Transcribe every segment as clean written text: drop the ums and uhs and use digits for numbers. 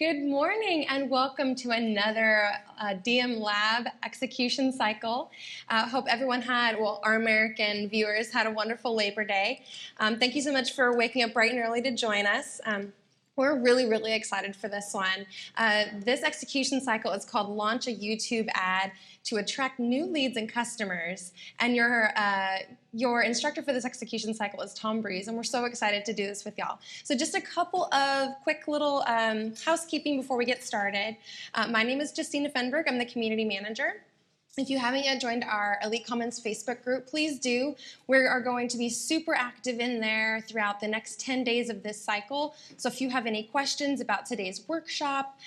Good morning and welcome to another DM Lab execution cycle. Hope everyone had, well, our American viewers had a wonderful Labor Day. Thank you so much for waking up bright and early to join us. We're really excited for this one. This execution cycle is called Launch a YouTube Ad to Attract New Leads and Customers. And your instructor for this execution cycle is Tom Breeze, and we're so excited to do this with y'all. So just a couple of quick little housekeeping before we get started. My name is Justina Fenberg. I'm the community manager. If you haven't yet joined our Elite Commons Facebook group, please do. We are going to be super active in there throughout the next 10 days of this cycle. So if you have any questions about today's workshop,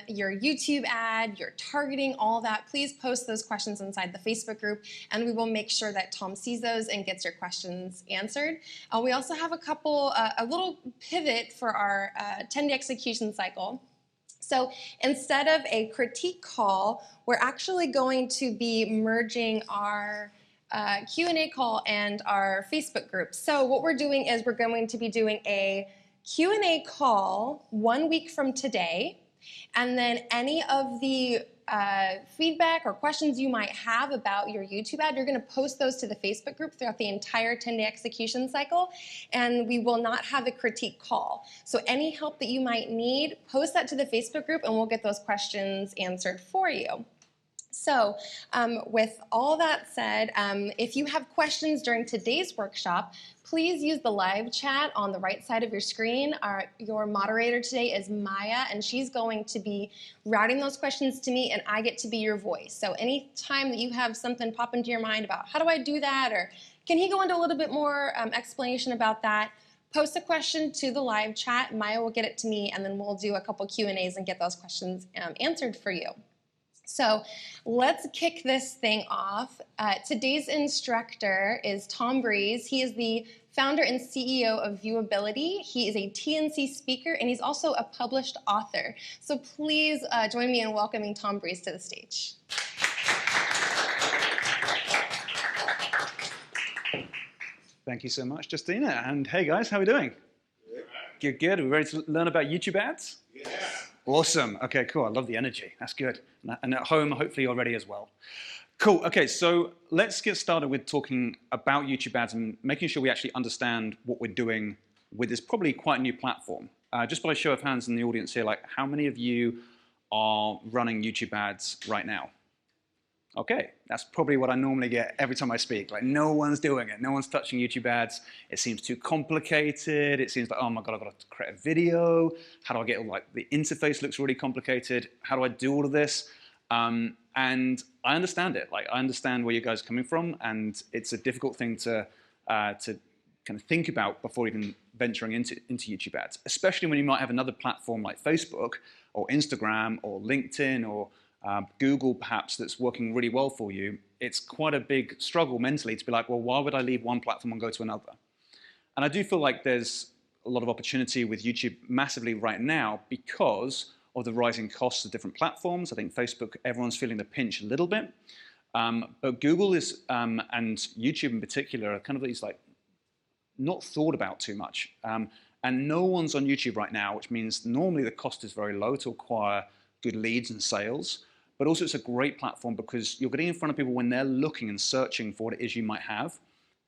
your YouTube ad, your targeting, all that, please post those questions inside the Facebook group, and we will make sure that Tom sees those and gets your questions answered. We also have a little pivot for our 10-day execution cycle. So instead of a critique call, we're actually going to be merging our Q&A call and our Facebook group. So what we're doing is we're going to be doing a Q&A call 1 week from today, and then any of the feedback or questions you might have about your YouTube ad, you're going to post those to the Facebook group throughout the entire 10-day execution cycle, and we will not have a critique call. So any help that you might need, post that to the Facebook group and we'll get those questions answered for you. So with all that said, if you have questions during today's workshop, please use the live chat on the right side of your screen. Your moderator today is Maya, and she's going to be routing those questions to me, and I get to be your voice. So anytime that you have something pop into your mind about how do I do that, or can he go into a little bit more explanation about that, post a question to the live chat. Maya will get it to me, and then we'll do a couple Q&As and get those questions answered for you. So let's kick this thing off. Today's instructor is Tom Breeze. He is the founder and CEO of Viewability. He is a TNC speaker, and he's also a published author. So please join me in welcoming Tom Breeze to the stage. Thank you so much, Justina. And hey guys, how are we doing? Good. We're ready to learn about YouTube ads? Yeah. Awesome. Okay, cool. I love the energy. That's good. And at home, hopefully you're ready as well. Cool. Okay, so let's get started with talking about YouTube ads and making sure we actually understand what we're doing with this probably quite new platform. Just by a show of hands in the audience here, like how many of you are running YouTube ads right now? Okay, that's probably what I normally get every time I speak. Like, no one's doing it. No one's touching YouTube ads. It seems too complicated. It seems like, oh my God, I've got to create a video. How do I get all, like, the interface looks really complicated. How do I do all of this? And I understand it. Like, I understand where you guys are coming from, and it's a difficult thing to kind of think about before even venturing into YouTube ads, especially when you might have another platform like Facebook or Instagram or LinkedIn or Google perhaps that's working really well for you. It's quite a big struggle mentally to be like, well, why would I leave one platform and go to another? And I do feel like there's a lot of opportunity with YouTube massively right now because of the rising costs of different platforms. I think Facebook, everyone's feeling the pinch a little bit. But Google is, and YouTube in particular, are kind of these like not thought about too much. And no one's on YouTube right now, which means normally the cost is very low to acquire good leads and sales. But also it's a great platform because you're getting in front of people when they're looking and searching for what it is you might have,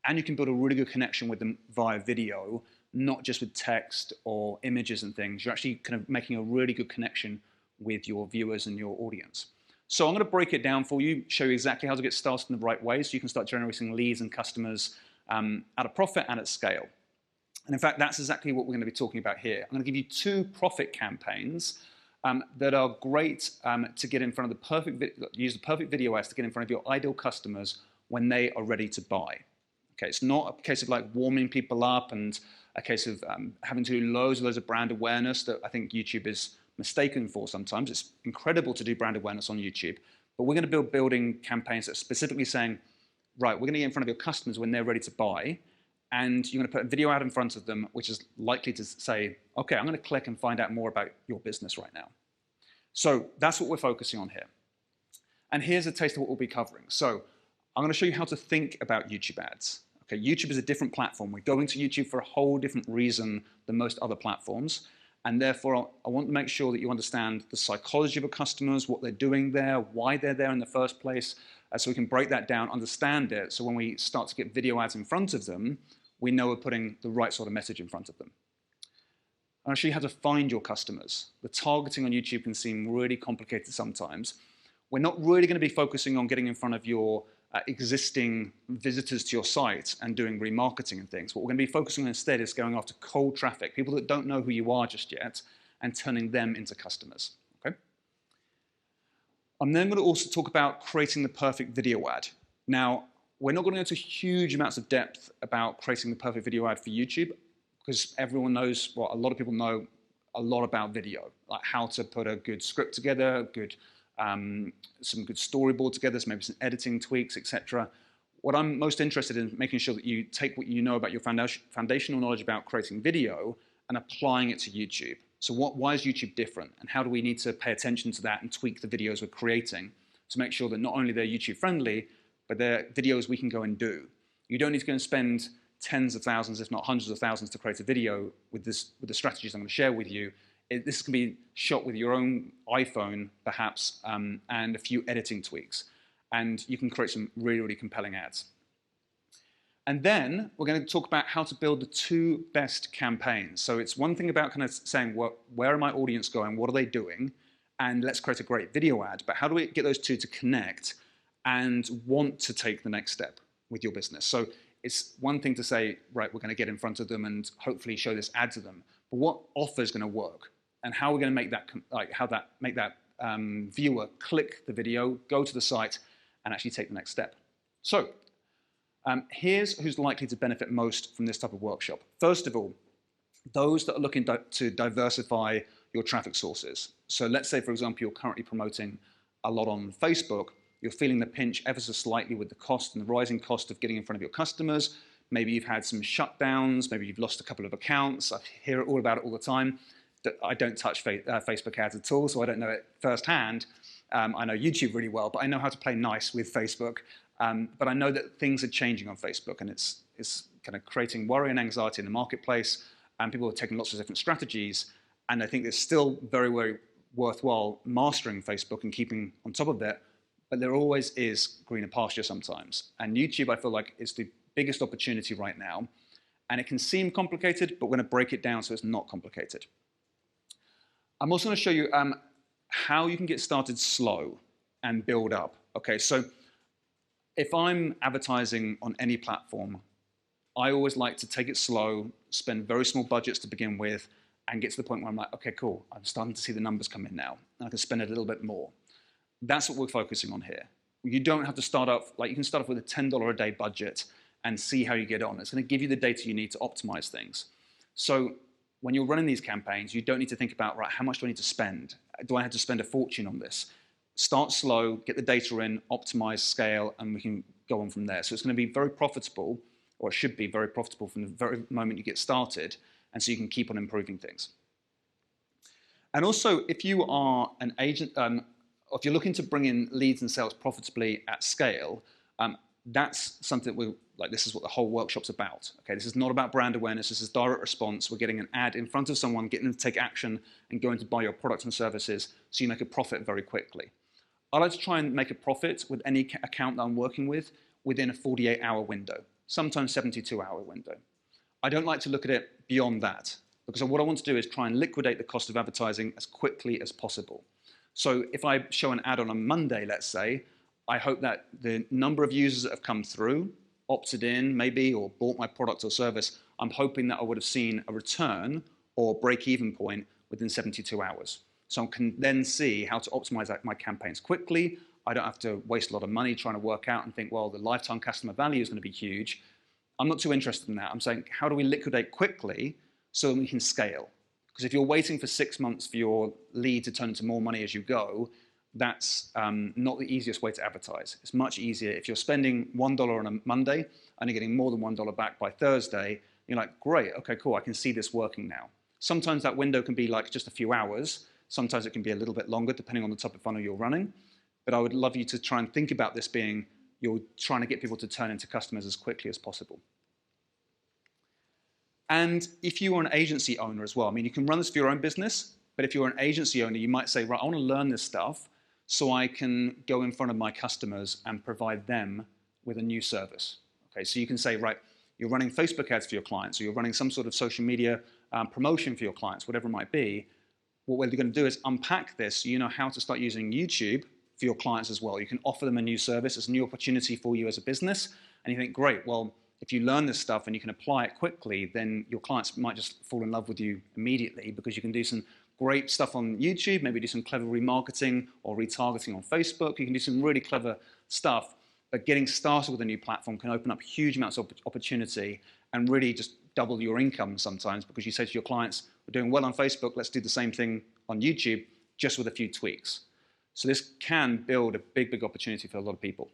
and you can build a really good connection with them via video, not just with text or images and things. You're actually kind of making a really good connection with your viewers and your audience. So I'm going to break it down for you, show you exactly how to get started in the right way so you can start generating leads and customers at a profit and at scale. And in fact, that's exactly what we're going to be talking about here. I'm going to give you 2 profit campaigns that are great to get in front of use the perfect video ads to get in front of your ideal customers when they are ready to buy. Okay, it's not a case of like warming people up and a case of having to do loads of brand awareness that I think YouTube is mistaken for sometimes. It's incredible to do brand awareness on YouTube, but we're going to be building campaigns that are specifically saying, right, we're going to get in front of your customers when they're ready to buy, and you're going to put a video ad in front of them, which is likely to say, okay, I'm going to click and find out more about your business right now. So that's what we're focusing on here. And here's a taste of what we'll be covering. So I'm going to show you how to think about YouTube ads. Okay, YouTube is a different platform. We're going to YouTube for a whole different reason than most other platforms. And therefore, I want to make sure that you understand the psychology of your customers, what they're doing there, why they're there in the first place, so we can break that down, understand it, so when we start to get video ads in front of them, we know we're putting the right sort of message in front of them. And I'll show you how to find your customers. The targeting on YouTube can seem really complicated sometimes. We're not really going to be focusing on getting in front of your existing visitors to your site and doing remarketing and things. What we're going to be focusing on instead is going after cold traffic, people that don't know who you are just yet, and turning them into customers. Okay? I'm then going to also talk about creating the perfect video ad. Now, we're not going to go into huge amounts of depth about creating the perfect video ad for YouTube, because everyone knows, well, a lot of people know a lot about video, like how to put a good script together, some good storyboard together, so maybe some editing tweaks, etc. What I'm most interested in making sure that you take what you know about your foundational knowledge about creating video and applying it to YouTube. So why is YouTube different, and how do we need to pay attention to that and tweak the videos we're creating to make sure that not only they're YouTube friendly, but they're videos we can go and do. You don't need to go and spend tens of thousands, if not hundreds of thousands, to create a video with the strategies I'm going to share with you. This can be shot with your own iPhone, perhaps, and a few editing tweaks. And you can create some really, really compelling ads. And then we're going to talk about how to build the 2 best campaigns. So it's one thing about kind of saying, where are my audience going? What are they doing? And let's create a great video ad. But how do we get those two to connect and want to take the next step with your business? So it's one thing to say, right, we're going to get in front of them and hopefully show this ad to them. But what offer is going to work? And how are we going to make that, make that viewer click the video, go to the site, and actually take the next step? So here's who's likely to benefit most from this type of workshop. First of all, those that are looking to diversify your traffic sources. So let's say, for example, you're currently promoting a lot on Facebook. You're feeling the pinch ever so slightly with the cost and the rising cost of getting in front of your customers. Maybe you've had some shutdowns. Maybe you've lost a couple of accounts. I hear all about it all the time. I don't touch Facebook ads at all, so I don't know it firsthand. I know YouTube really well, but I know how to play nice with Facebook. But I know that things are changing on Facebook, and it's kind of creating worry and anxiety in the marketplace, and people are taking lots of different strategies. And I think it's still very, very worthwhile mastering Facebook and keeping on top of that. But there always is greener pasture sometimes. And YouTube, I feel like, is the biggest opportunity right now. And it can seem complicated, but we're going to break it down so it's not complicated. I'm also going to show you how you can get started slow and build up. Okay, so if I'm advertising on any platform, I always like to take it slow, spend very small budgets to begin with, and get to the point where I'm like, okay, cool, I'm starting to see the numbers come in now, and I can spend a little bit more. That's what we're focusing on here. You don't have to start off, like you can start off with a $10 a day budget and see how you get on. It's going to give you the data you need to optimize things. So when you're running these campaigns, you don't need to think about, right, how much do I need to spend? Do I have to spend a fortune on this? Start slow, get the data in, optimize, scale, and we can go on from there. So it's going to be very profitable, or it should be very profitable from the very moment you get started, and so you can keep on improving things. And also, if you are an agent, or if you're looking to bring in leads and sales profitably at scale, that's something that this is what the whole workshop's about. Okay, this is not about brand awareness. This is direct response. We're getting an ad in front of someone, getting them to take action, and going to buy your products and services, so you make a profit very quickly. I like to try and make a profit with any account that I'm working with within a 48-hour window, sometimes 72-hour window. I don't like to look at it beyond that, because what I want to do is try and liquidate the cost of advertising as quickly as possible. So if I show an ad on a Monday, let's say, I hope that the number of users that have come through, opted in maybe, or bought my product or service, I'm hoping that I would have seen a return or break-even point within 72 hours. So I can then see how to optimize my campaigns quickly. I don't have to waste a lot of money trying to work out and think, well, the lifetime customer value is going to be huge. I'm not too interested in that. I'm saying, how do we liquidate quickly so that we can scale? Because if you're waiting for 6 months for your lead to turn into more money as you go, that's not the easiest way to advertise. It's much easier if you're spending $1 on a Monday and you're getting more than $1 back by Thursday. You're like, great, okay, cool, I can see this working now. Sometimes that window can be like just a few hours. Sometimes it can be a little bit longer depending on the type of funnel you're running. But I would love you to try and think about this being you're trying to get people to turn into customers as quickly as possible. And if you are an agency owner as well, I mean, you can run this for your own business, but if you're an agency owner, you might say, right, I want to learn this stuff so I can go in front of my customers and provide them with a new service. Okay, so you can say, right, you're running Facebook ads for your clients, or you're running some sort of social media promotion for your clients, whatever it might be. What we're going to do is unpack this so you know how to start using YouTube for your clients as well. You can offer them a new service. It's a new opportunity for you as a business. And you think, great, well, if you learn this stuff and you can apply it quickly, then your clients might just fall in love with you immediately because you can do some great stuff on YouTube, maybe do some clever remarketing or retargeting on Facebook. You can do some really clever stuff, but getting started with a new platform can open up huge amounts of opportunity and really just double your income sometimes, because you say to your clients, we're doing well on Facebook, let's do the same thing on YouTube, just with a few tweaks. So this can build a big, big opportunity for a lot of people.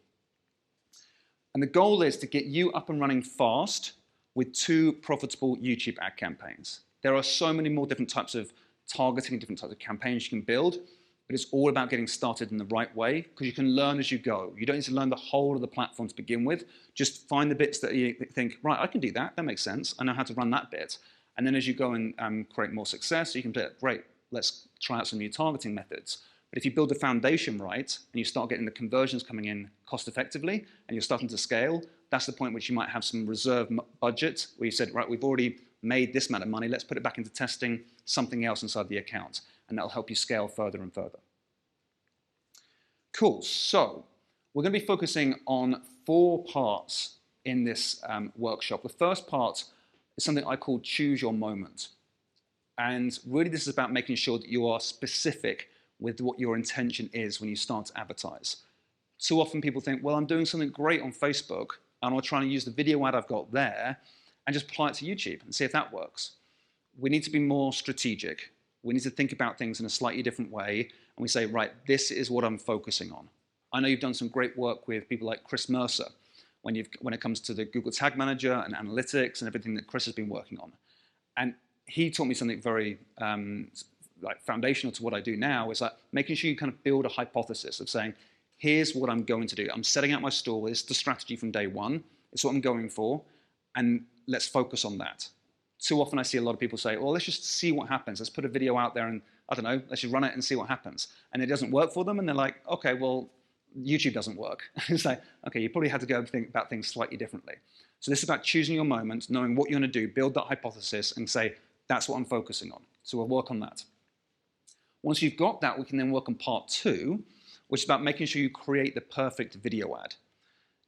And the goal is to get you up and running fast with 2 profitable YouTube ad campaigns. There are so many more different types of targeting and different types of campaigns you can build, but it's all about getting started in the right way, because you can learn as you go. You don't need to learn the whole of the platform to begin with. Just find the bits that you think, right, I can do that, that makes sense, I know how to run that bit. And then as you go and create more success, you can say, great, let's try out some new targeting methods. But if you build the foundation right, and you start getting the conversions coming in cost effectively, and you're starting to scale, that's the point which you might have some reserve budget, where you said, right, we've already made this amount of money, let's put it back into testing something else inside the account, and that'll help you scale further and further. Cool, so we're going to be focusing on 4 parts in this workshop. The first part is something I call choose your moment. And really this is about making sure that you are specific with what your intention is when you start to advertise. Too often people think, well, I'm doing something great on Facebook, and I'll try and use the video ad I've got there and just apply it to YouTube and see if that works. We need to be more strategic. We need to think about things in a slightly different way, and we say, right, this is what I'm focusing on. I know you've done some great work with people like Chris Mercer when it comes to the Google Tag Manager and analytics and everything that Chris has been working on. And he taught me something very foundational to what I do now, is making sure you kind of build a hypothesis of saying, here's what I'm going to do. I'm setting out my stall. This is the strategy from day one. It's what I'm going for, and let's focus on that. Too often I see a lot of people say, well, let's just see what happens. Let's put a video out there and, I don't know, let's just run it and see what happens. And it doesn't work for them, and they're like, okay, well, YouTube doesn't work. It's like, okay, you probably had to go and think about things slightly differently. So this is about choosing your moment, knowing what you're going to do, build that hypothesis, and say, that's what I'm focusing on. So we'll work on that. Once you've got that, we can then work on part 2, which is about making sure you create the perfect video ad.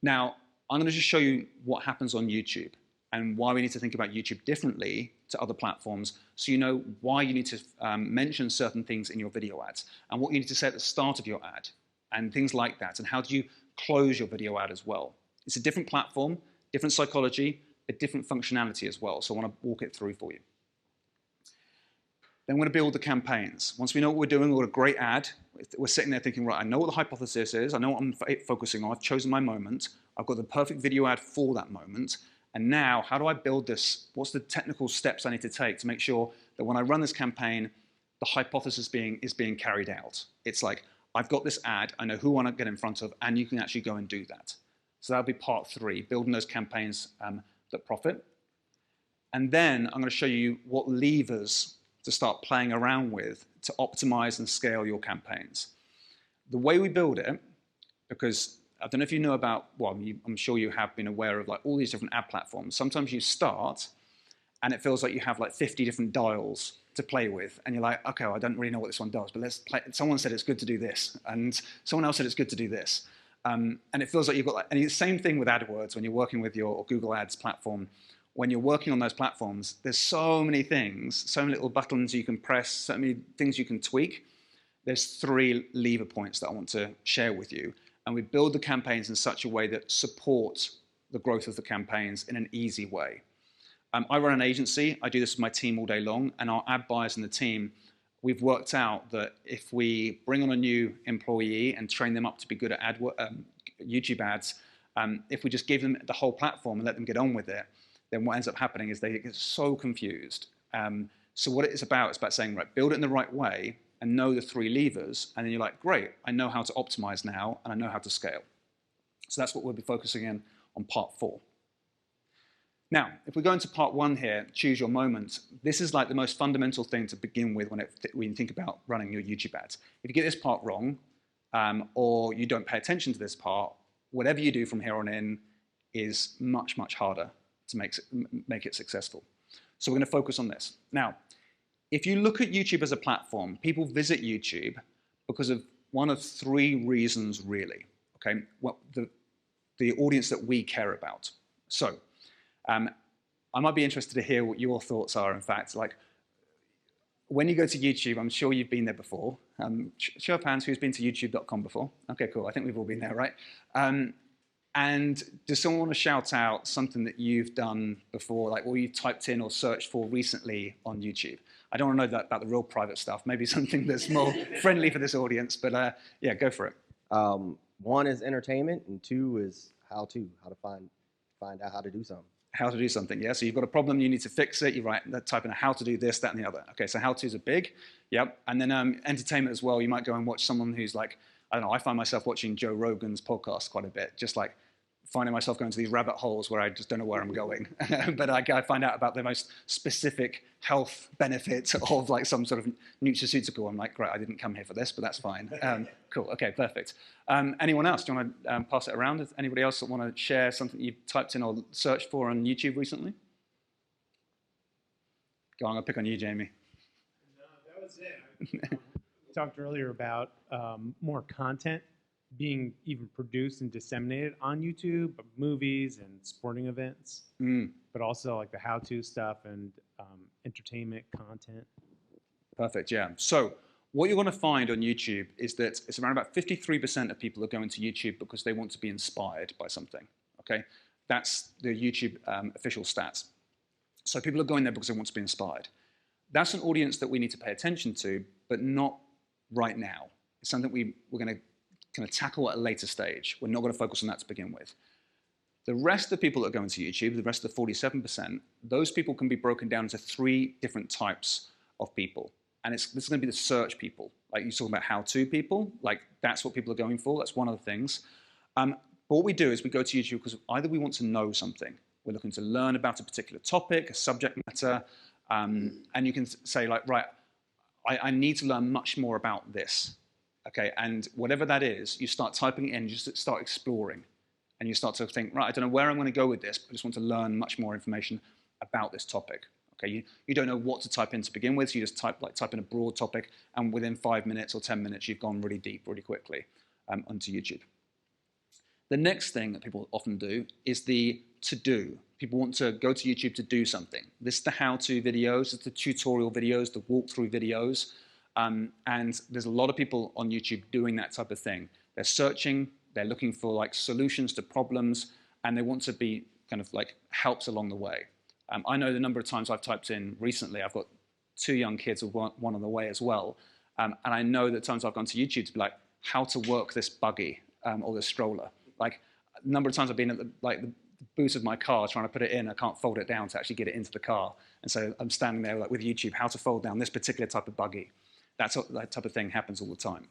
Now, I'm going to just show you what happens on YouTube and why we need to think about YouTube differently to other platforms, so you know why you need to mention certain things in your video ads, and what you need to say at the start of your ad, and things like that, and how do you close your video ad as well. It's a different platform, different psychology, a different functionality as well, so I want to walk it through for you. Then we're going to build the campaigns. Once we know what we're doing, we've got a great ad, we're sitting there thinking, right, I know what the hypothesis is, I know what I'm focusing on, I've chosen my moment, I've got the perfect video ad for that moment, and now how do I build this? What's the technical steps I need to take to make sure that when I run this campaign, the hypothesis is being carried out? It's like, I've got this ad, I know who I want to get in front of, and you can actually go and do that. So that'll be part 3, building those campaigns that profit. And then I'm going to show you what levers to start playing around with to optimize and scale your campaigns. The way we build it, because I don't know if you know about, well, I'm sure you have been aware of like all these different ad platforms. Sometimes you start and it feels like you have like 50 different dials to play with, and you're like, okay, well, I don't really know what this one does, but let's play. Someone said it's good to do this, and someone else said it's good to do this. And it feels like you've got like, and the same thing with AdWords when you're working with your Google Ads platform. When you're working on those platforms, there's so many things, so many little buttons you can press, so many things you can tweak. There's 3 lever points that I want to share with you. And we build the campaigns in such a way that supports the growth of the campaigns in an easy way. I run an agency. I do this with my team all day long. And our ad buyers in the team, we've worked out that if we bring on a new employee and train them up to be good at YouTube ads, if we just give them the whole platform and let them get on with it, then what ends up happening is they get so confused. So what it's about saying, right, build it in the right way and know the 3 levers, and then you're like, great, I know how to optimize now, and I know how to scale. So that's what we'll be focusing in on part 4. Now, if we go into part one here, choose your moment, this is like the most fundamental thing to begin with when you think about running your YouTube ads. If you get this part wrong, or you don't pay attention to this part, whatever you do from here on in is much, much harder to make it successful. So we're going to focus on this. Now, if you look at YouTube as a platform, people visit YouTube because of one of three reasons, really. Okay, well, the audience that we care about. So, I might be interested to hear what your thoughts are. In fact, like when you go to YouTube, I'm sure you've been there before. Show of hands, who's been to youtube.com before? Okay, cool. I think we've all been there, right? And does someone want to shout out something that you've done before, like what you've typed in or searched for recently on YouTube? I don't want to know about the real private stuff. Maybe something that's more friendly for this audience. But yeah, go for it. One is entertainment, and two is how to find out how to do something. How to do something, yeah? So you've got a problem, you need to fix it, you type in how to do this, that, and the other. Okay, so how-tos are big, yep. And then entertainment as well. You might go and watch someone who's like, I don't know, I find myself watching Joe Rogan's podcast quite a bit, just like finding myself going to these rabbit holes where I just don't know where I'm going. But I find out about the most specific health benefits of like some sort of nutraceutical. I'm like, great, I didn't come here for this, but that's fine. Cool, okay, perfect. Anyone else? Do you want to pass it around? Does anybody else that want to share something you've typed in or searched for on YouTube recently? Go on, I'll pick on you, Jamie. No, that was it. We talked earlier about more content being even produced and disseminated on YouTube, movies and sporting events, but also like the how-to stuff and entertainment content. Perfect, yeah. So what you're going to find on YouTube is that it's around about 53% of people are going to YouTube because they want to be inspired by something, okay? That's the YouTube official stats. So people are going there because they want to be inspired. That's an audience that we need to pay attention to, but not right now. It's something we're going to kind of tackle at a later stage. We're not going to focus on that to begin with. The rest of the people that are going to YouTube, the rest of the 47%, those people can be broken down into three different types of people. And this is going to be the search people. Like you're talking about how-to people, like that's what people are going for. That's one of the things. But what we do is we go to YouTube because either we want to know something, we're looking to learn about a particular topic, a subject matter, and you can say like, right, I need to learn much more about this. Okay, and whatever that is, you start typing it in, you just start exploring. And you start to think, right, I don't know where I'm going to go with this, but I just want to learn much more information about this topic. Okay, you don't know what to type in to begin with, so you just type in a broad topic, and within 5 minutes or 10 minutes, you've gone really deep, really quickly onto YouTube. The next thing that people often do is the to-do. People want to go to YouTube to do something. This is the how-to videos, it's the tutorial videos, the walkthrough videos. And there's a lot of people on YouTube doing that type of thing. They're searching, they're looking for like solutions to problems, and they want to be kind of like helps along the way. I know the number of times I've typed in recently, I've got 2 young kids with one on the way as well. And I know that times I've gone to YouTube to be like, how to work this buggy or this stroller. Like a number of times I've been at the boot of my car trying to put it in, I can't fold it down to actually get it into the car. And so I'm standing there like with YouTube, how to fold down this particular type of buggy. That type of thing happens all the time.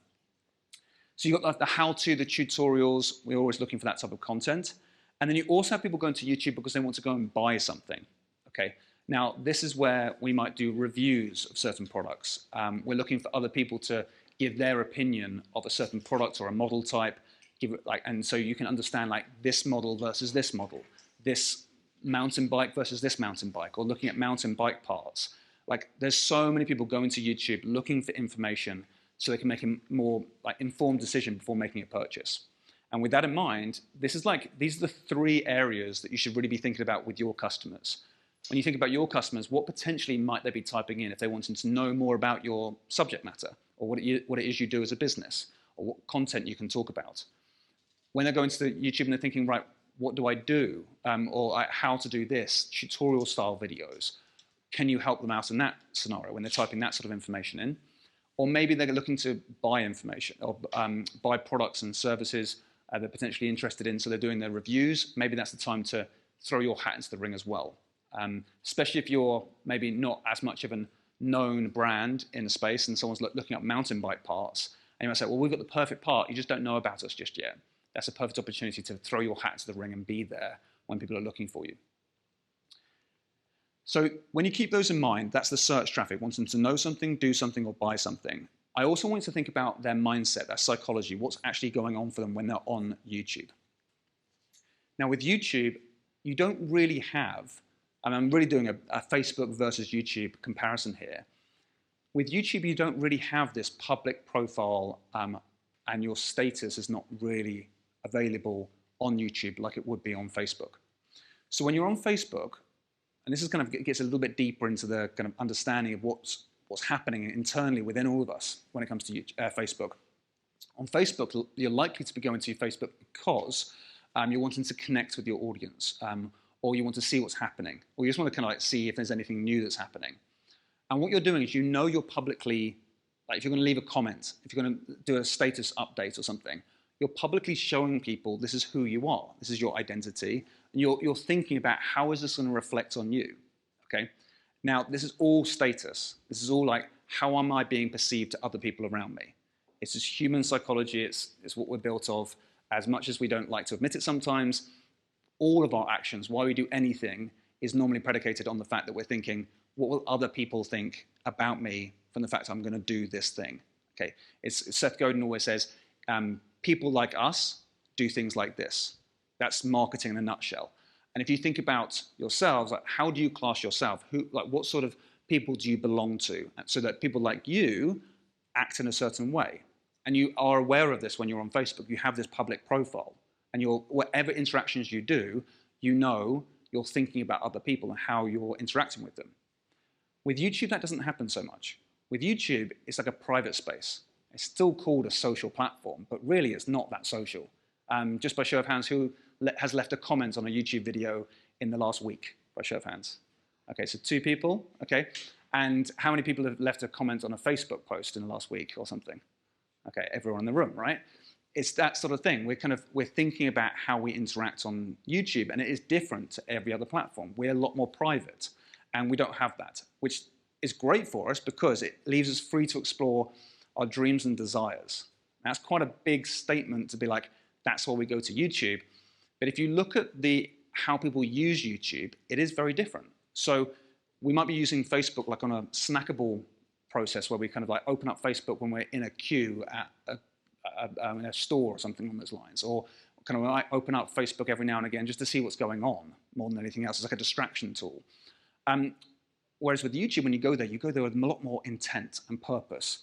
So you've got like the how-to, the tutorials. We're always looking for that type of content. And then you also have people going to YouTube because they want to go and buy something. Okay. Now, this is where we might do reviews of certain products. We're looking for other people to give their opinion of a certain product or a model type. And so you can understand like this model versus this model, this mountain bike versus this mountain bike, or looking at mountain bike parts. Like there's so many people going to YouTube looking for information so they can make a more like informed decision before making a purchase. And with that in mind, these are the 3 areas that you should really be thinking about with your customers. When you think about your customers, what potentially might they be typing in if they wanted to know more about your subject matter or what it is you do as a business or what content you can talk about. When they're going to the YouTube and they're thinking, right, what do I do? Or how to do this, tutorial style videos. Can you help them out in that scenario when they're typing that sort of information in? Or maybe they're looking to buy information or buy products and services they're potentially interested in, so they're doing their reviews. Maybe that's the time to throw your hat into the ring as well. Especially if you're maybe not as much of a known brand in the space and someone's looking up mountain bike parts, and you might say, well, we've got the perfect part, you just don't know about us just yet. That's a perfect opportunity to throw your hat to the ring and be there when people are looking for you. So when you keep those in mind, that's the search traffic, wants them to know something, do something, or buy something. I also want you to think about their mindset, their psychology, what's actually going on for them when they're on YouTube. Now with YouTube, you don't really have, and I'm really doing a Facebook versus YouTube comparison here. With YouTube, you don't really have this public profile and your status is not really available on YouTube like it would be on Facebook. So when you're on Facebook, and this is kind of gets a little bit deeper into the kind of understanding of what's happening internally within all of us when it comes to Facebook. On Facebook, you're likely to be going to Facebook because you're wanting to connect with your audience, or you want to see what's happening, or you just want to kind of like see if there's anything new that's happening. And what you're doing is you're publicly, like if you're going to leave a comment, if you're going to do a status update or something, you're publicly showing people this is who you are, this is your identity, and you're thinking about how is this going to reflect on you, okay? Now, this is all status. This is all like, how am I being perceived to other people around me? It's just human psychology, it's what we're built of. As much as we don't like to admit it sometimes, all of our actions, why we do anything, is normally predicated on the fact that we're thinking, what will other people think about me from the fact I'm going to do this thing? Okay, Seth Godin always says, people like us do things like this. That's marketing in a nutshell. And if you think about yourselves, like how do you class yourself? What sort of people do you belong to? So that people like you act in a certain way. And you are aware of this when you're on Facebook. You have this public profile. And whatever interactions you do, you know you're thinking about other people and how you're interacting with them. With YouTube, that doesn't happen so much. With YouTube, it's like a private space. It's still called a social platform, but really it's not that social. Just by show of hands, who has left a comment on a YouTube video in the last week? By show of hands. Okay, so 2 people, okay. And how many people have left a comment on a Facebook post in the last week or something? Okay, everyone in the room, right? It's that sort of thing. We're thinking about how we interact on YouTube, and it is different to every other platform. We're a lot more private, and we don't have that, which is great for us because it leaves us free to explore our dreams and desires. That's quite a big statement to be like, that's why we go to YouTube. But if you look at how people use YouTube, it is very different. So we might be using Facebook like on a snackable process where we kind of like open up Facebook when we're in a queue at in a store or something on those lines, or kind of like open up Facebook every now and again just to see what's going on more than anything else. It's like a distraction tool. Whereas with YouTube, when you go there with a lot more intent and purpose.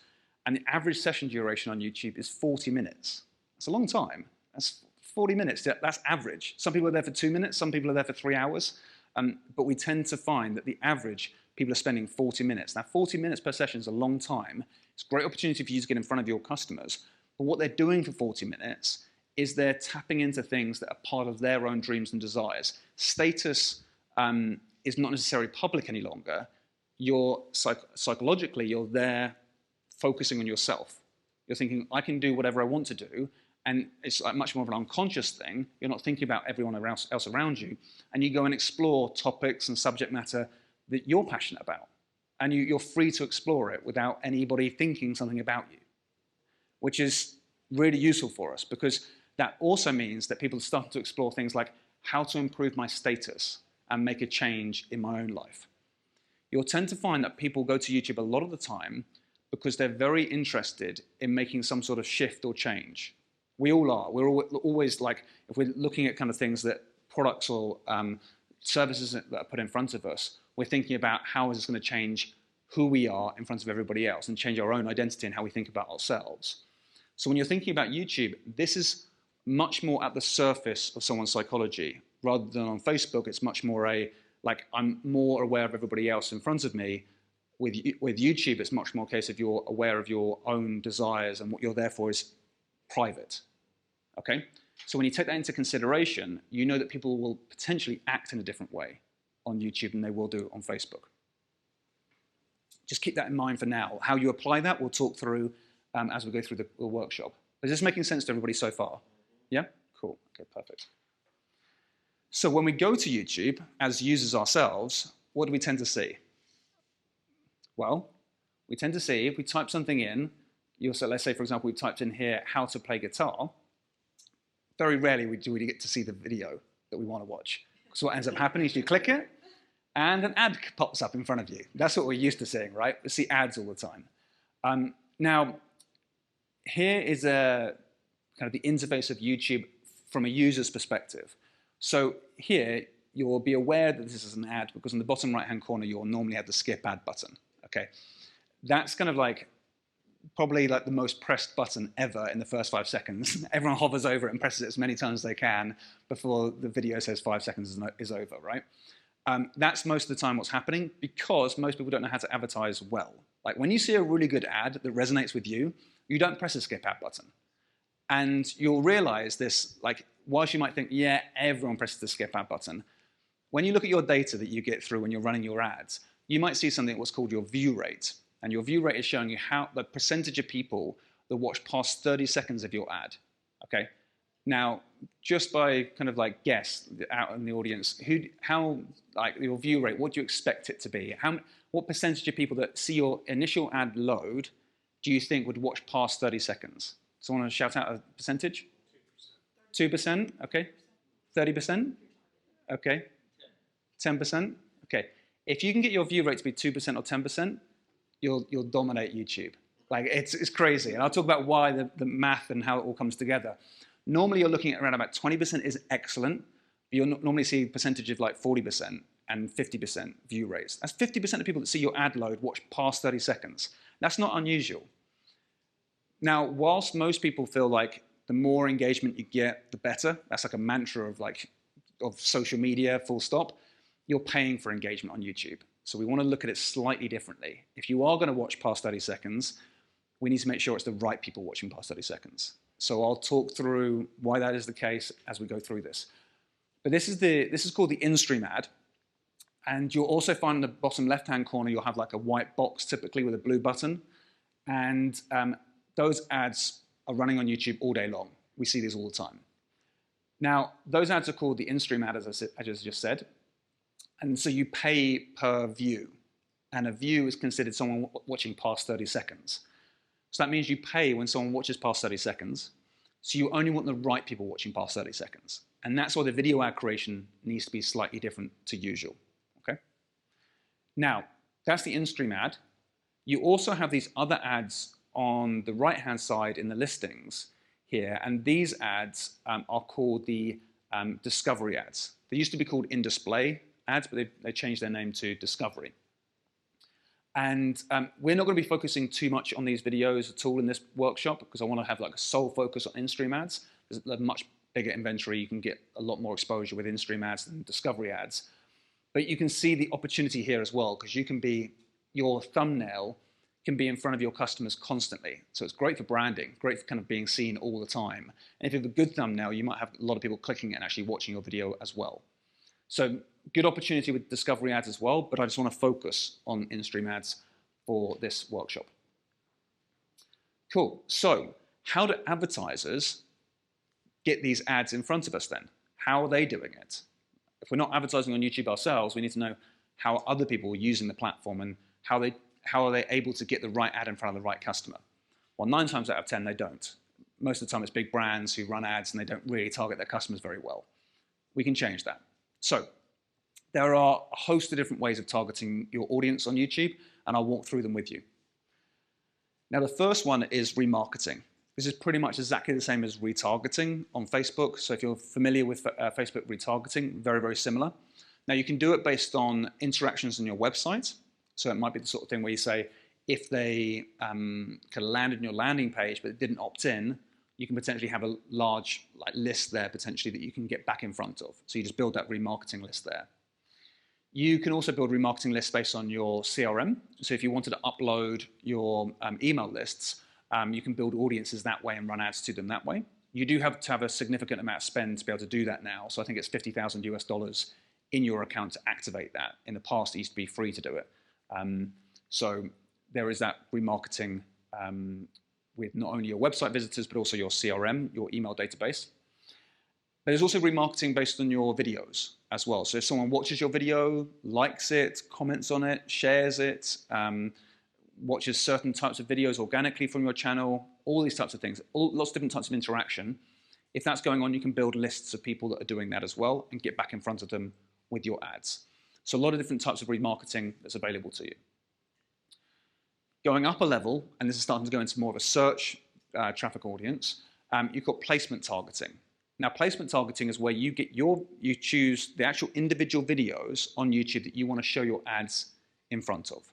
And the average session duration on YouTube is 40 minutes. It's a long time. That's 40 minutes. That's average. Some people are there for 2 minutes. Some people are there for 3 hours. But we tend to find that the average, people are spending 40 minutes. Now, 40 minutes per session is a long time. It's a great opportunity for you to get in front of your customers. But what they're doing for 40 minutes is they're tapping into things that are part of their own dreams and desires. Status is not necessarily public any longer. Psychologically, you're there focusing on yourself. You're thinking, I can do whatever I want to do, and it's like much more of an unconscious thing. You're not thinking about everyone else around you, and you go and explore topics and subject matter that you're passionate about, and you're free to explore it without anybody thinking something about you, which is really useful for us because that also means that people start to explore things like how to improve my status and make a change in my own life. You'll tend to find that people go to YouTube a lot of the time because they're very interested in making some sort of shift or change. We all are. We're always like, if we're looking at kind of things that products or services that are put in front of us, we're thinking about how is this going to change who we are in front of everybody else and change our own identity and how we think about ourselves. So when you're thinking about YouTube, this is much more at the surface of someone's psychology. Rather than on Facebook, it's much more like I'm more aware of everybody else in front of me. With YouTube, it's much more a case of you're aware of your own desires and what you're there for is private, okay? So when you take that into consideration, you know that people will potentially act in a different way on YouTube than they will do on Facebook. Just keep that in mind for now. How you apply that, we'll talk through as we go through the workshop. Is this making sense to everybody so far? Yeah? Cool. Okay, perfect. So when we go to YouTube as users ourselves, what do we tend to see? Well, we tend to see if we type something in, let's say, for example, we've typed in here how to play guitar. Very rarely do we get to see the video that we want to watch. So what ends up happening is you click it, and an ad pops up in front of you. That's what we're used to seeing, right? We see ads all the time. Now, here is a kind of the interface of YouTube from a user's perspective. So here, you'll be aware that this is an ad because in the bottom right-hand corner, you'll normally have the skip ad button, okay? That's kind of like probably like the most pressed button ever in the first 5 seconds. Everyone hovers over it and presses it as many times as they can before the video says 5 seconds is over, right? That's most of the time what's happening because most people don't know how to advertise well. Like when you see a really good ad that resonates with you, you don't press the skip ad button. And you'll realize this, like, whilst you might think, yeah, everyone presses the skip ad button, when you look at your data that you get through when you're running your ads, you might see something what's called your view rate. And your view rate is showing you how the percentage of people that watch past 30 seconds of your ad, okay? Now, just by kind of like guess out in the audience, how, like your view rate, what do you expect it to be? What percentage of people that see your initial ad load do you think would watch past 30 seconds? Someone want to shout out a percentage? 2%, okay. 30%, okay. 10%, okay. If you can get your view rate to be 2% or 10%, you'll dominate YouTube. Like it's crazy, and I'll talk about why the math and how it all comes together. Normally, you're looking at around about 20% is excellent. You'll normally see a percentage of like 40% and 50% view rates. That's 50% of people that see your ad load watch past 30 seconds. That's not unusual. Now, whilst most people feel like the more engagement you get, the better, that's like a mantra of social media, full stop, you're paying for engagement on YouTube. So we want to look at it slightly differently. If you are going to watch past 30 seconds, we need to make sure it's the right people watching past 30 seconds. So I'll talk through why that is the case as we go through this. But this is called the in-stream ad. And you'll also find in the bottom left-hand corner, you'll have like a white box, typically with a blue button. And those ads are running on YouTube all day long. We see these all the time. Now, those ads are called the in-stream ad, as I just said. And so you pay per view. And a view is considered someone watching past 30 seconds. So that means you pay when someone watches past 30 seconds. So you only want the right people watching past 30 seconds. And that's why the video ad creation needs to be slightly different to usual. Okay? Now, that's the in-stream ad. You also have these other ads on the right-hand side in the listings here. And these ads are called the discovery ads. They used to be called in-display ads, but they changed their name to discovery. And we're not going to be focusing too much on these videos at all in this workshop because I want to have like a sole focus on in-stream ads. There's a much bigger inventory. You can get a lot more exposure with in-stream ads than discovery ads. But you can see the opportunity here as well because your thumbnail can be in front of your customers constantly. So it's great for branding, great for kind of being seen all the time. And if you have a good thumbnail, you might have a lot of people clicking it and actually watching your video as well. So good opportunity with discovery ads as well, but I just want to focus on in-stream ads for this workshop. Cool. So how do advertisers get these ads in front of us then? How are they doing it? If we're not advertising on YouTube ourselves, we need to know how other people are using the platform and how are they able to get the right ad in front of the right customer. Well, 9 times out of 10, they don't. Most of the time, it's big brands who run ads and they don't really target their customers very well. We can change that. So there are a host of different ways of targeting your audience on YouTube, and I'll walk through them with you. Now, the first one is remarketing. This is pretty much exactly the same as retargeting on Facebook. So if you're familiar with Facebook retargeting, very, very similar. Now, you can do it based on interactions on your website. So it might be the sort of thing where you say, if they kind of landed on your landing page but didn't opt in, you can potentially have a large list there potentially that you can get back in front of. So you just build that remarketing list there. You can also build remarketing lists based on your CRM. So if you wanted to upload your email lists, you can build audiences that way and run ads to them that way. You do have to have a significant amount of spend to be able to do that now. So I think it's $50,000 US in your account to activate that. In the past, it used to be free to do it. So there is that remarketing with not only your website visitors, but also your CRM, your email database. There's also remarketing based on your videos as well. So if someone watches your video, likes it, comments on it, shares it, watches certain types of videos organically from your channel, all these types of things, lots of different types of interaction. If that's going on, you can build lists of people that are doing that as well and get back in front of them with your ads. So a lot of different types of remarketing that's available to you. Going up a level, and this is starting to go into more of a search traffic audience, you've got placement targeting. Now, placement targeting is where you choose the actual individual videos on YouTube that you want to show your ads in front of.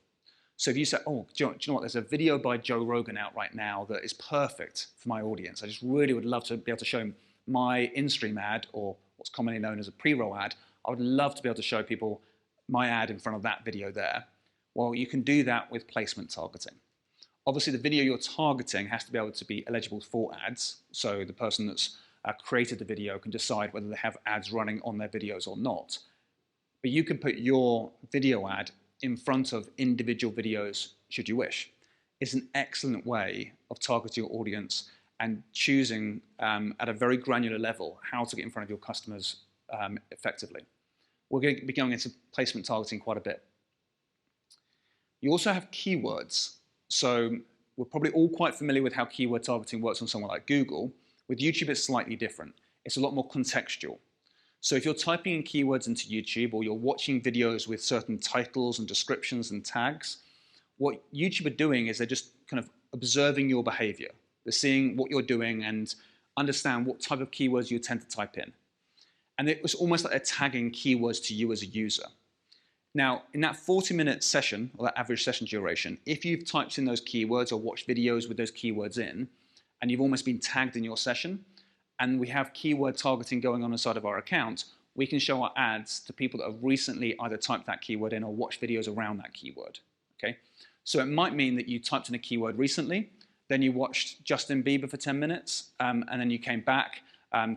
So if you say, oh, do you know what, there's a video by Joe Rogan out right now that is perfect for my audience. I just really would love to be able to show my in-stream ad, or what's commonly known as a pre-roll ad. I would love to be able to show people my ad in front of that video there. Well, you can do that with placement targeting. Obviously, the video you're targeting has to be able to be eligible for ads. So the person that's created the video can decide whether they have ads running on their videos or not. But you can put your video ad in front of individual videos should you wish. It's an excellent way of targeting your audience and choosing at a very granular level how to get in front of your customers effectively. We're going to be going into placement targeting quite a bit. You also have keywords. So we're probably all quite familiar with how keyword targeting works on somewhere like Google. With YouTube, it's slightly different. It's a lot more contextual. So if you're typing in keywords into YouTube, or you're watching videos with certain titles and descriptions and tags, what YouTube are doing is they're just kind of observing your behavior. They're seeing what you're doing and understand what type of keywords you tend to type in. And it was almost like they're tagging keywords to you as a user. Now, in that 40-minute session, or that average session duration, if you've typed in those keywords or watched videos with those keywords in, and you've almost been tagged in your session, and we have keyword targeting going on inside of our account, we can show our ads to people that have recently either typed that keyword in or watched videos around that keyword. Okay? So it might mean that you typed in a keyword recently, then you watched Justin Bieber for 10 minutes, and then you came back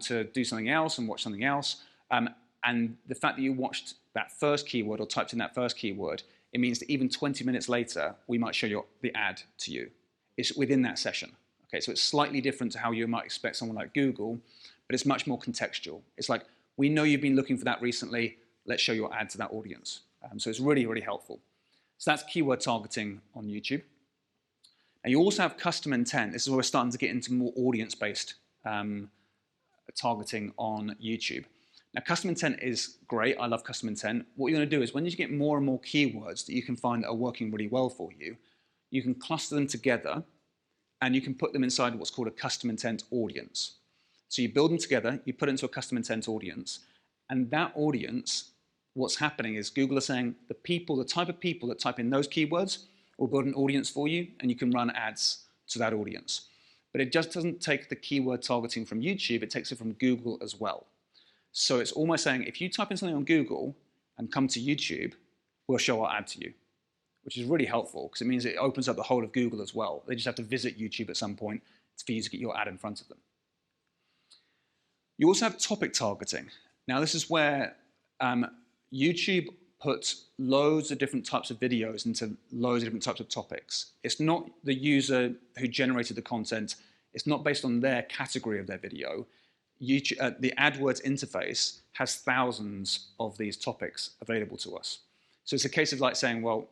to do something else and watch something else. And the fact that you watched that first keyword or typed in that first keyword, it means that even 20 minutes later, we might show the ad to you. It's within that session. Okay, so it's slightly different to how you might expect someone like Google, but it's much more contextual. It's like, we know you've been looking for that recently, let's show your ad to that audience. So it's really, really helpful. So that's keyword targeting on YouTube. And you also have custom intent. This is where we're starting to get into more audience-based targeting on YouTube. Now, custom intent is great. I love custom intent. What you're going to do is when you get more and more keywords that you can find that are working really well for you, you can cluster them together and you can put them inside what's called a custom intent audience. So you build them together, you put it into a custom intent audience, and that audience, what's happening is Google are saying the type of people that type in those keywords will build an audience for you, and you can run ads to that audience. But it just doesn't take the keyword targeting from YouTube, it takes it from Google as well. So it's almost saying, if you type in something on Google and come to YouTube, we'll show our ad to you, which is really helpful because it means it opens up the whole of Google as well. They just have to visit YouTube at some point for you to get your ad in front of them. You also have topic targeting. Now, this is where YouTube puts loads of different types of videos into loads of different types of topics. It's not the user who generated the content. It's not based on their category of their video. YouTube, the AdWords interface has thousands of these topics available to us. So it's a case of like saying, well,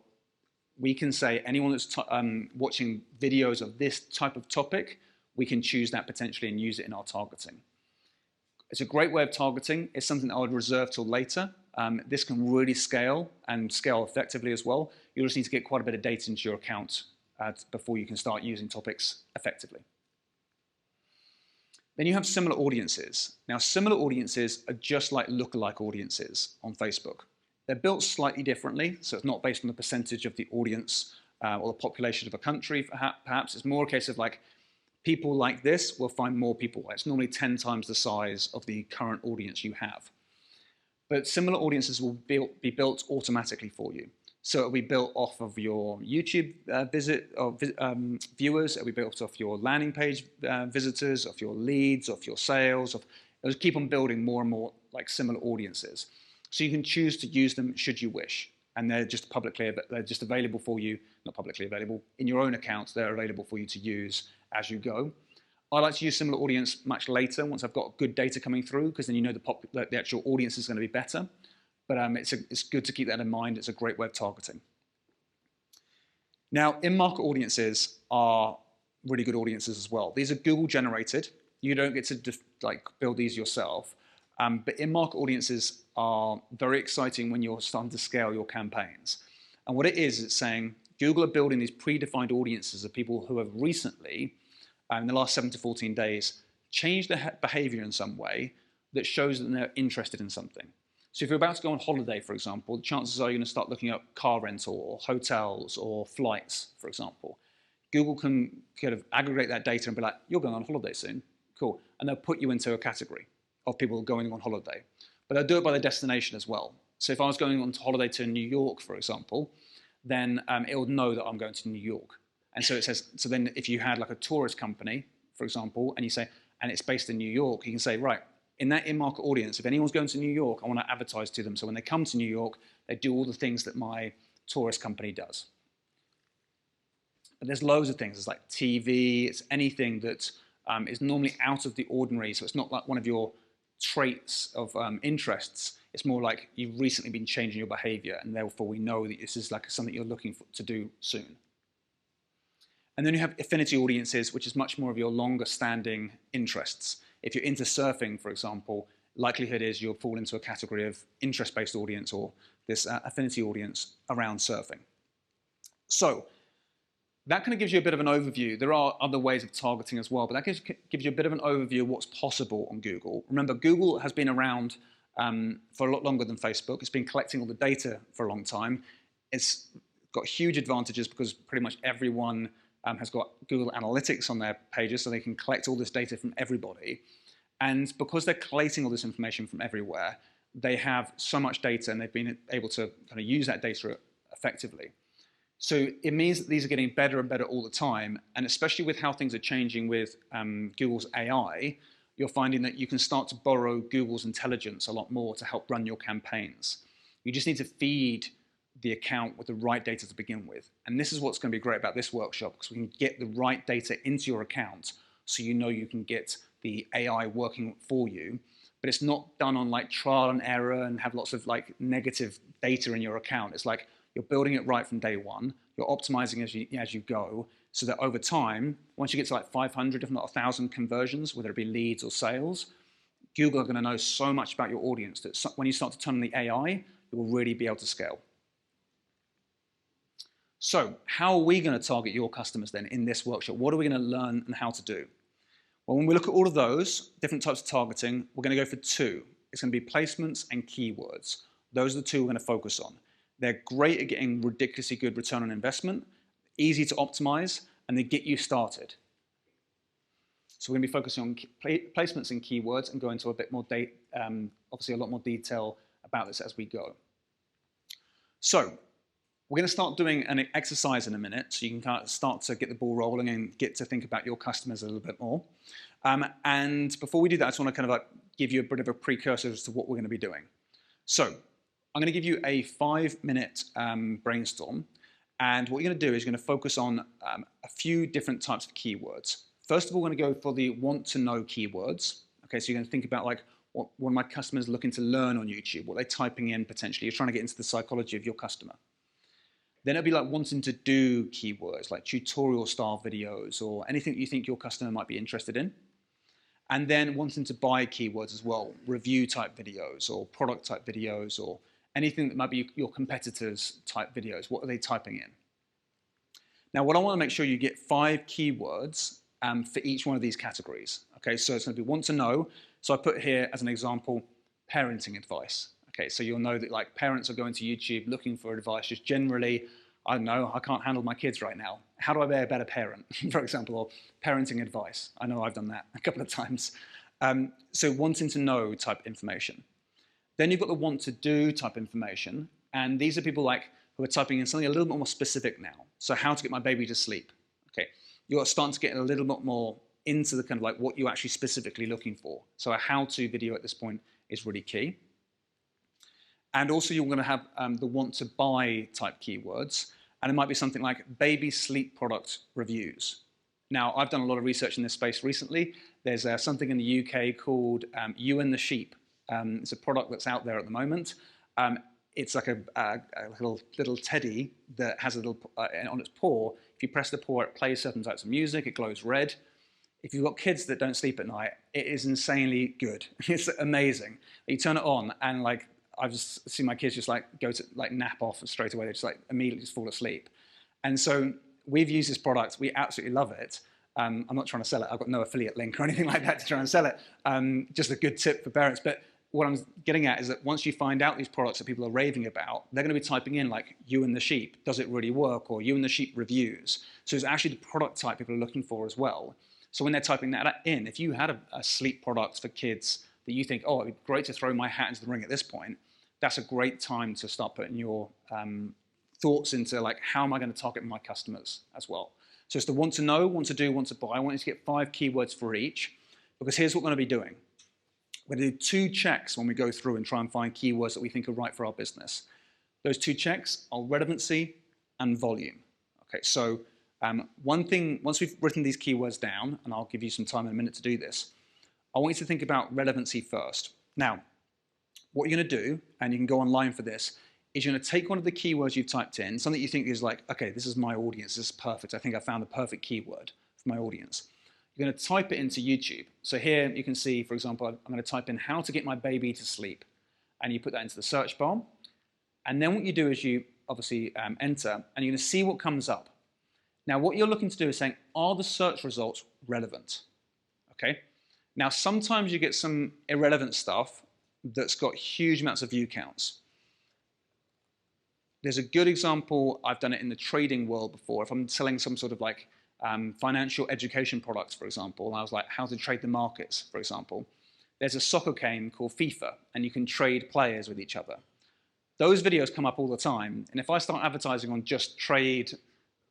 we can say anyone that's watching videos of this type of topic, we can choose that potentially and use it in our targeting. It's a great way of targeting. It's something that I would reserve till later. This can really scale and scale effectively as well. You'll just need to get quite a bit of data into your account before you can start using topics effectively. Then you have similar audiences. Now, similar audiences are just like lookalike audiences on Facebook. They're built slightly differently, so it's not based on the percentage of the audience or the population of a country, perhaps. It's more a case of like, people like this will find more people. It's normally 10 times the size of the current audience you have. But similar audiences will be built automatically for you. So it'll be built off of your YouTube viewers, it'll be built off your landing page visitors, off your leads, off your sales. It'll just keep on building more and more like similar audiences. So you can choose to use them should you wish. And they're just available for you, not publicly available, in your own accounts, they're available for you to use as you go. I like to use similar audience much later once I've got good data coming through, because then you know the actual audience is going to be better. But it's good to keep that in mind. It's a great way of targeting. Now, in-market audiences are really good audiences as well. These are Google generated. You don't get to build these yourself. But in-market audiences are very exciting when you're starting to scale your campaigns. And what it is, it's saying Google are building these predefined audiences of people who have recently, in the last 7 to 14 days, changed their behavior in some way that shows that they're interested in something. So if you're about to go on holiday, for example, the chances are you're going to start looking at car rental or hotels or flights, for example. Google can kind of aggregate that data and be like, you're going on holiday soon. Cool. And they'll put you into a category of people going on holiday. But they'll do it by their destination as well. So if I was going on holiday to New York, for example, then it will know that I'm going to New York. And so it says, so then if you had like a tourist company, for example, and you say, and it's based in New York, you can say, right, in that in-market audience, if anyone's going to New York, I want to advertise to them. So when they come to New York, they do all the things that my tourist company does. But there's loads of things. It's like TV, it's anything that is normally out of the ordinary. So it's not like one of your traits of interests. It's more like you've recently been changing your behavior, and therefore we know that this is like something you're looking to do soon. And then you have affinity audiences, which is much more of your longer standing interests. If you're into surfing, for example, likelihood is you'll fall into a category of interest-based audience or this affinity audience around surfing. So that kind of gives you a bit of an overview. There are other ways of targeting as well, but that gives you a bit of an overview of what's possible on Google. Remember, Google has been around for a lot longer than Facebook. It's been collecting all the data for a long time. It's got huge advantages because pretty much everyone has got Google Analytics on their pages, so they can collect all this data from everybody. And because they're collating all this information from everywhere, they have so much data and they've been able to kind of use that data effectively. So it means that these are getting better and better all the time, and especially with how things are changing with Google's AI, you're finding that you can start to borrow Google's intelligence a lot more to help run your campaigns. You just need to feed the account with the right data to begin with. And this is what's going to be great about this workshop, because we can get the right data into your account so you know you can get the AI working for you. But it's not done on like trial and error and have lots of like negative data in your account. It's like you're building it right from day one. You're optimizing as you go, so that over time, once you get to like 500, if not 1,000 conversions, whether it be leads or sales, Google are going to know so much about your audience that when you start to turn on the AI, it will really be able to scale. So how are we going to target your customers then in this workshop? What are we going to learn and how to do? Well, when we look at all of those different types of targeting, we're going to go for two. It's going to be placements and keywords. Those are the two we're going to focus on. They're great at getting ridiculously good return on investment, easy to optimize, and they get you started. So we're going to be focusing on placements and keywords and go into a bit more, obviously a lot more detail about this as we go. So we're going to start doing an exercise in a minute, so you can kind of start to get the ball rolling and get to think about your customers a little bit more. And before we do that, I just want to kind of like give you a bit of a precursor as to what we're going to be doing. So I'm going to give you a 5-minute brainstorm. And what you're going to do is you're going to focus on a few different types of keywords. First of all, we're going to go for the want to know keywords. Okay, so you're going to think about like what are my customers looking to learn on YouTube, what they're typing in potentially. You're trying to get into the psychology of your customer. Then it'll be like wanting to do keywords, like tutorial style videos or anything you think your customer might be interested in. And then wanting to buy keywords as well, review type videos or product type videos or anything that might be your competitors type videos. What are they typing in? Now, what I want to make sure you get 5 keywords for each one of these categories. Okay, so it's going to be want to know. So I put here as an example, parenting advice. Okay, so you'll know that like parents are going to YouTube looking for advice, just generally, I don't know, I can't handle my kids right now. How do I be a better parent, for example, or parenting advice. I know I've done that a couple of times. So wanting to know type information. Then you've got the want to do type information. And these are people like who are typing in something a little bit more specific now. So how to get my baby to sleep. Okay, you're starting to get a little bit more into the kind of like what you're actually specifically looking for. So a how-to video at this point is really key. And also you're going to have the want to buy type keywords. And it might be something like baby sleep product reviews. Now, I've done a lot of research in this space recently. There's something in the UK called You and the Sheep. It's a product that's out there at the moment. It's like a little teddy that has a little, on its paw. If you press the paw, it plays certain types of music. It glows red. if you've got kids that don't sleep at night, it is insanely good. It's amazing. You turn it on and like, I've just seen my kids just like go to like nap off straight away. They just like immediately just fall asleep. And so we've used this product. We absolutely love it. I'm not trying to sell it. I've got no affiliate link or anything like that to try and sell it. Just a good tip for parents. But what I'm getting at is that once you find out these products that people are raving about, they're going to be typing in like "you and the sheep, does it really work?" or "you and the sheep reviews." So it's actually the product type people are looking for as well. So when they're typing that in, if you had a sleep product for kids that you think, oh, it'd be great to throw my hat into the ring at this point, that's a great time to start putting your thoughts into like, how am I going to target my customers as well? So it's the want to know, want to do, want to buy. I want you to get 5 keywords for each, because here's what we're going to be doing. We're going to do 2 checks when we go through and try and find keywords that we think are right for our business. Those 2 checks are relevancy and volume. Okay, so one thing, once we've written these keywords down, and I'll give you some time in a minute to do this, I want you to think about relevancy first. Now, what you're going to do, and you can go online for this, is you're going to take one of the keywords you've typed in, something you think is like, okay, this is my audience, this is perfect, I think I found the perfect keyword for my audience. You're going to type it into YouTube. So here you can see, for example, I'm going to type in how to get my baby to sleep. And you put that into the search bar. And then what you do is you obviously enter, and you're going to see what comes up. Now, what you're looking to do is saying, are the search results relevant? Okay. Now, sometimes you get some irrelevant stuff that's got huge amounts of view counts. There's a good example, I've done it in the trading world before. If I'm selling some sort of like financial education products, for example, and I was like, how to trade the markets, for example. There's a soccer game called FIFA, and you can trade players with each other. Those videos come up all the time, and if I start advertising on just trade,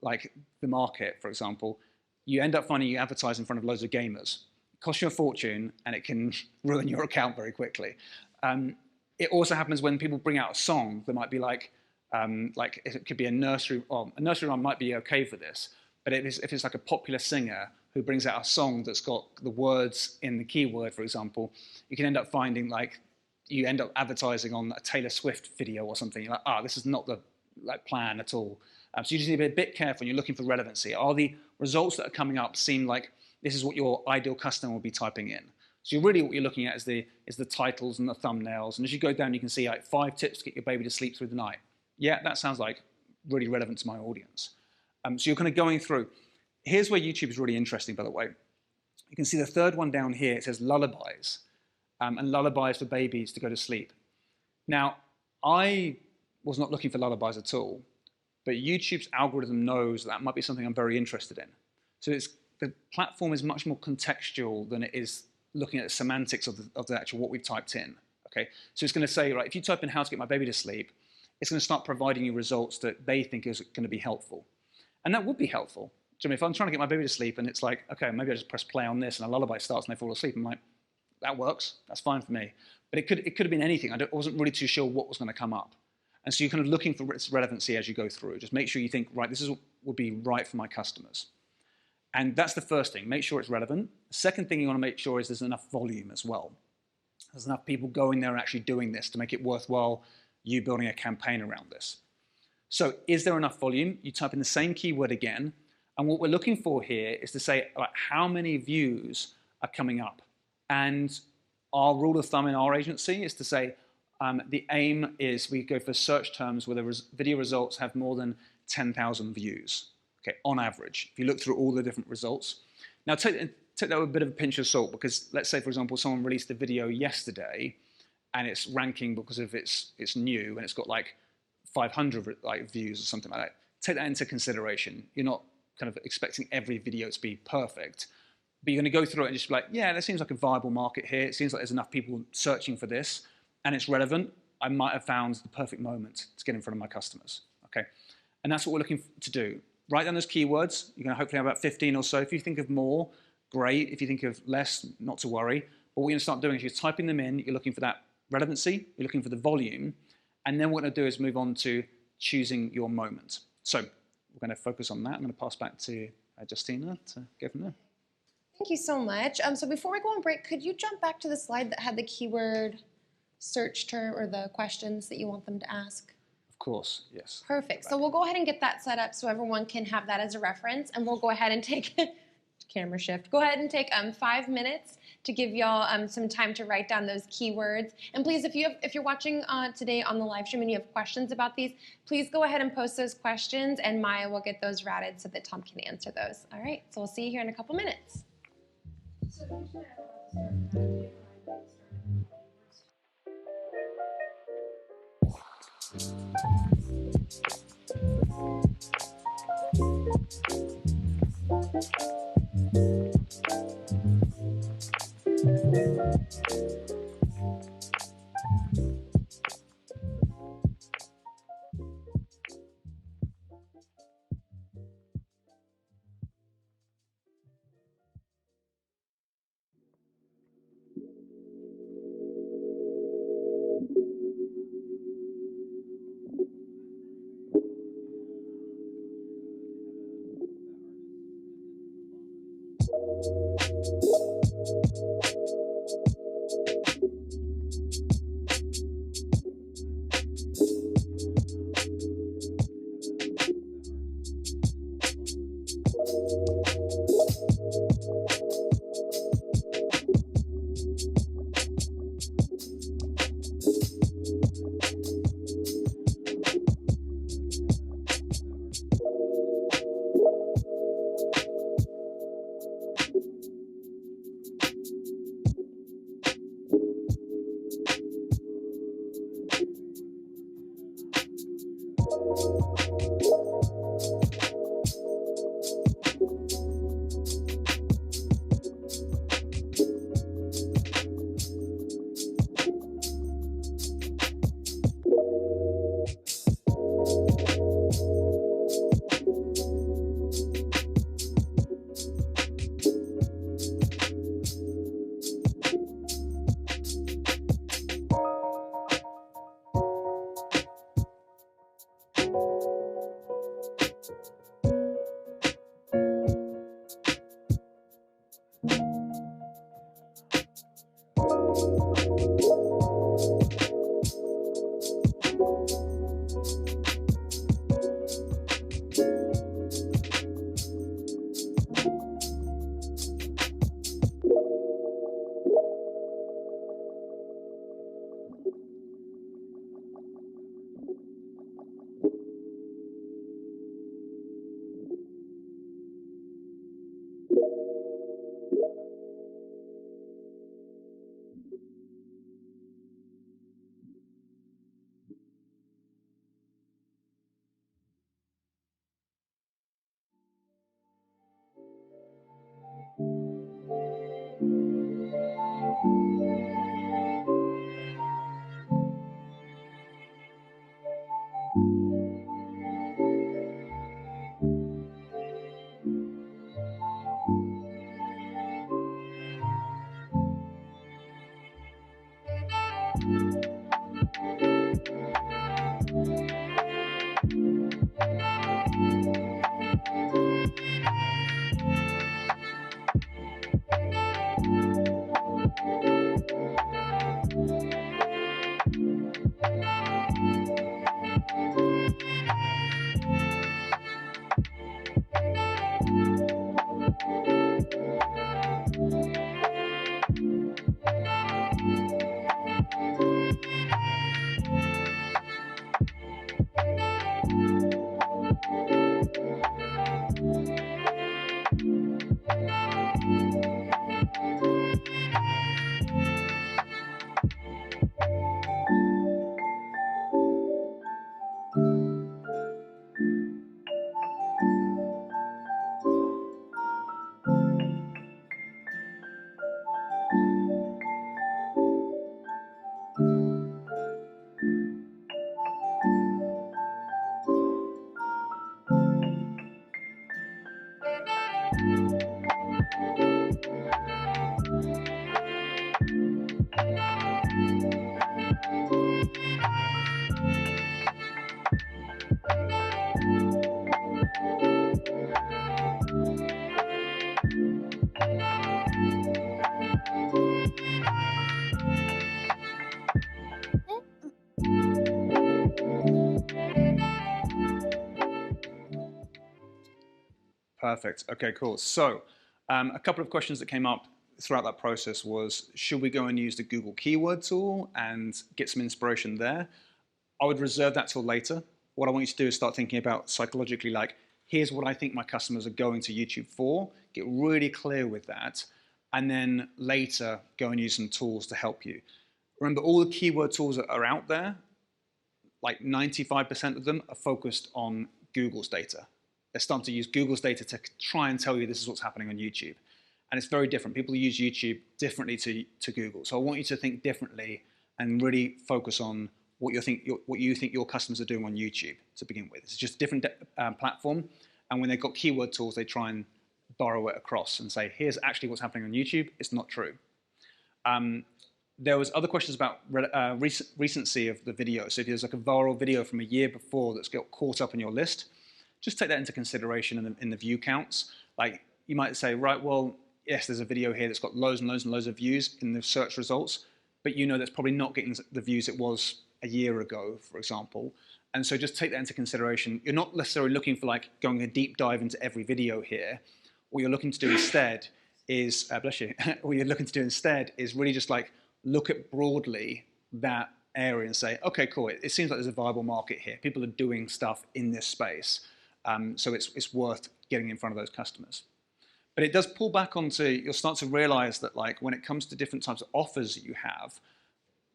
like the market, for example, you end up finding you advertise in front of loads of gamers. It costs you a fortune, and it can ruin your account very quickly. It also happens when people bring out a song that might be like it could be a nursery, or a nursery rhyme might be okay for this, but if it's like a popular singer who brings out a song that's got the words in the keyword, for example, you can end up finding like, you end up advertising on a Taylor Swift video or something. You're like, this is not the plan at all. So you just need to be a bit careful when you're looking for relevancy. Are the results that are coming up seem like this is what your ideal customer will be typing in? So really what you're looking at is the titles and the thumbnails. And as you go down, you can see like 5 tips to get your baby to sleep through the night. Yeah, that sounds like really relevant to my audience. So you're kind of going through. Here's where YouTube is really interesting, by the way. You can see the 3rd one down here. It says lullabies, and lullabies for babies to go to sleep. Now, I was not looking for lullabies at all, but YouTube's algorithm knows that might be something I'm very interested in. So the platform is much more contextual than it is looking at the semantics of the actual what we've typed in. Okay, so it's going to say, right, if you type in how to get my baby to sleep, it's going to start providing you results that they think is going to be helpful. And that would be helpful. So if I'm trying to get my baby to sleep and it's like, okay, maybe I just press play on this and a lullaby starts and they fall asleep, I'm like, that works, that's fine for me. But it could have been anything. I wasn't really too sure what was going to come up. And so you're kind of looking for its relevancy as you go through. Just make sure you think, right, this is what would be right for my customers. And that's the first thing, make sure it's relevant. The second thing you want to make sure is there's enough volume as well. There's enough people going there and actually doing this to make it worthwhile you building a campaign around this. So is there enough volume? You type in the same keyword again, and what we're looking for here is to say, like, how many views are coming up? And our rule of thumb in our agency is to say, the aim is we go for search terms where the video results have more than 10,000 views, okay, on average, if you look through all the different results. Now, take that with a bit of a pinch of salt, because let's say, for example, someone released a video yesterday, and it's ranking because of it's new, and it's got like 500 like views or something like that. Take that into consideration. You're not kind of expecting every video to be perfect, but you're going to go through it and just be like, yeah, there seems like a viable market here. It seems like there's enough people searching for this, and it's relevant. I might have found the perfect moment to get in front of my customers. Okay, and that's what we're looking to do. Write down those keywords. You're going to hopefully have about 15 or so. If you think of more, great. If you think of less, not to worry. But what you're going to start doing is you're typing them in. You're looking for that relevancy, you're looking for the volume, and then what we're going to do is move on to choosing your moment. So we're going to focus on that. I'm going to pass back to Justina to go from there. Thank you so much. So before we go on break, could you jump back to the slide that had the keyword search term or the questions that you want them to ask? Of course, yes. Perfect. So we'll go ahead and get that set up so everyone can have that as a reference, and we'll go ahead and take camera shift. Go ahead and take 5 minutes to give y'all some time to write down those keywords. And please, if you're watching today on the live stream and you have questions about these, please go ahead and post those questions, and Maya will get those routed so that Tom can answer those. All right, so we'll see you here in a couple minutes. Perfect. Okay, cool. So A couple of questions that came up throughout that process was, should we go and use the Google keyword tool and get some inspiration there? I would reserve that till later. What I want you to do is start thinking about psychologically, like, here's what I think my customers are going to YouTube for. Get really clear with that. And then later, go and use some tools to help you. Remember, all the keyword tools that are out there, like 95% of them are focused on Google's data. They're starting to use Google's data to try and tell you this is what's happening on YouTube. And it's very different. People use YouTube differently to Google. So I want you to think differently and really focus on what you think your customers are doing on YouTube to begin with. It's just a different platform. And when they've got keyword tools, they try and borrow it across and say, here's actually what's happening on YouTube. It's not true. There was other questions about recency of the video. So if there's like a viral video from a year before that's got caught up in your list, just take that into consideration in the view counts. Like, you might say, right, well, yes, there's a video here that's got loads and loads and loads of views in the search results, but you know that's probably not getting the views it was a year ago, for example. And so just take that into consideration. You're not necessarily looking for like going a deep dive into every video here. What you're looking to do instead is, bless you, what you're looking to do instead is really just like look at broadly that area and say, okay, cool, it seems like there's a viable market here. People are doing stuff in this space. So it's worth getting in front of those customers. But it does pull back onto, you'll start to realize that like when it comes to different types of offers that you have,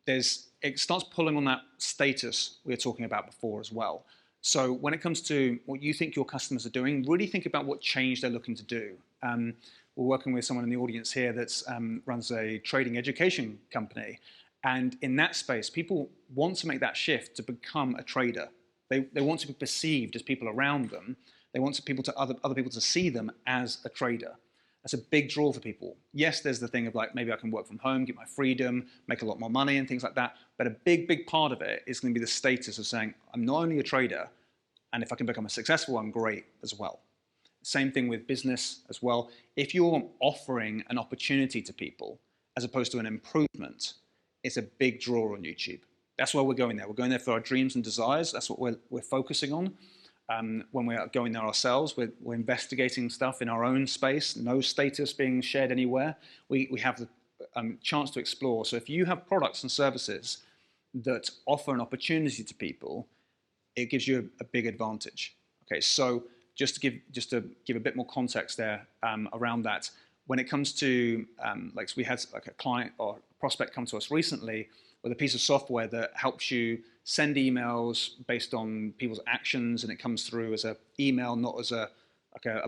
it starts pulling on that status we were talking about before as well. So when it comes to what you think your customers are doing, really think about what change they're looking to do. We're working with someone in the audience here that runs a trading education company. And in that space, people want to make that shift to become a trader. They want to be perceived as people around them. They want other people to see them as a trader. That's a big draw for people. Yes, there's the thing of like, maybe I can work from home, get my freedom, make a lot more money and things like that. But a big, big part of it is going to be the status of saying, I'm not only a trader, and if I can become a successful one, great as well. Same thing with business as well. If you're offering an opportunity to people as opposed to an improvement, it's a big draw on YouTube. That's why we're going there. We're going there for our dreams and desires. That's what we're focusing on. When we're going there ourselves, we're investigating stuff in our own space, no status being shared anywhere. We have the chance to explore. So if you have products and services that offer an opportunity to people, it gives you a big advantage. Okay, so just to give a bit more context there around that, when it comes to, like we had like a client or a prospect come to us recently with a piece of software that helps you send emails based on people's actions, and it comes through as an email, not as a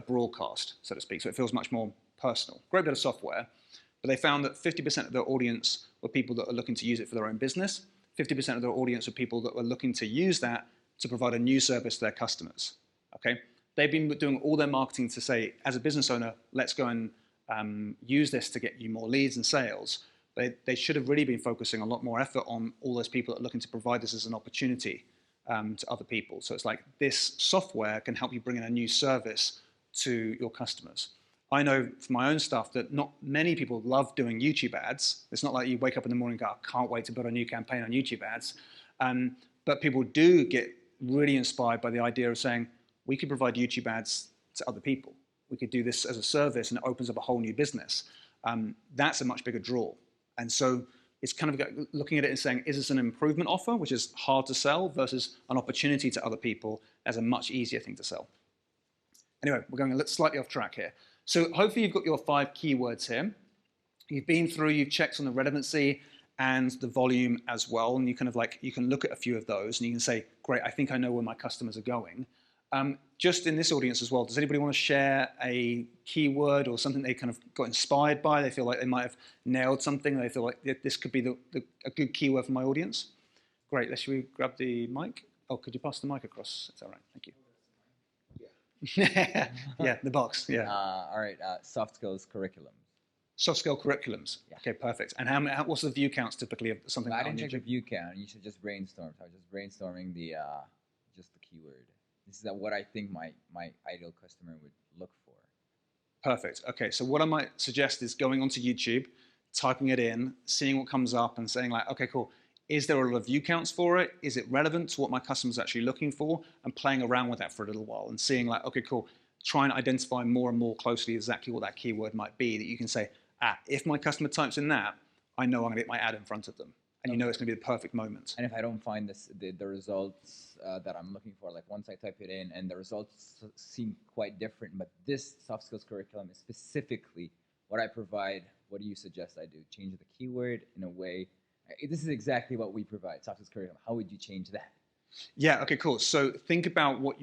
broadcast, so to speak. So it feels much more personal. Great bit of software, but they found that 50% of their audience were people that are looking to use it for their own business. 50% of their audience were people that were looking to use that to provide a new service to their customers. Okay, they've been doing all their marketing to say, as a business owner, let's go and use this to get you more leads and sales. They should have really been focusing a lot more effort on all those people that are looking to provide this as an opportunity to other people. So it's like this software can help you bring in a new service to your customers. I know from my own stuff that not many people love doing YouTube ads. It's not like you wake up in the morning and go, I can't wait to build a new campaign on YouTube ads. But people do get really inspired by the idea of saying, we could provide YouTube ads to other people. We could do this as a service, and it opens up a whole new business. That's a much bigger draw. And so it's kind of looking at it and saying, is this an improvement offer, which is hard to sell, versus an opportunity to other people as a much easier thing to sell? Anyway, we're going slightly off track here. So hopefully you've got your 5 keywords here. You've been through, you've checked on the relevancy and the volume as well. And you kind of like, you can look at a few of those and you can say, great, I think I know where my customers are going. Just in this audience as well, does anybody want to share a keyword or something they kind of got inspired by? They feel like they might have nailed something. They feel like this could be a good keyword for my audience. Great, let's we grab the mic. Oh, could you pass the mic across? It's all right, thank you. Yeah, yeah, the box, yeah. All right, soft skills curriculum. Soft skill curriculums. Yeah. Okay, perfect. And what's the view counts typically of something? I didn't check the view count. You should just brainstorm. So I was just brainstorming just the keyword. This is what I think my ideal customer would look for. Perfect. Okay, so what I might suggest is going onto YouTube, typing it in, seeing what comes up, and saying like, okay, cool. Is there a lot of view counts for it? Is it relevant to what my customer's actually looking for? And playing around with that for a little while and seeing like, okay, cool. try and identify more and more closely exactly what that keyword might be, that you can say, if my customer types in that, I know I'm going to get my ad in front of them. And you know it's going to be the perfect moment. And if I don't find the results that I'm looking for, like once I type it in and the results seem quite different, but this soft skills curriculum is specifically what I provide, what do you suggest I do? Change the keyword in a way. This is exactly what we provide, soft skills curriculum. How would you change that? Yeah, okay, cool. So think about what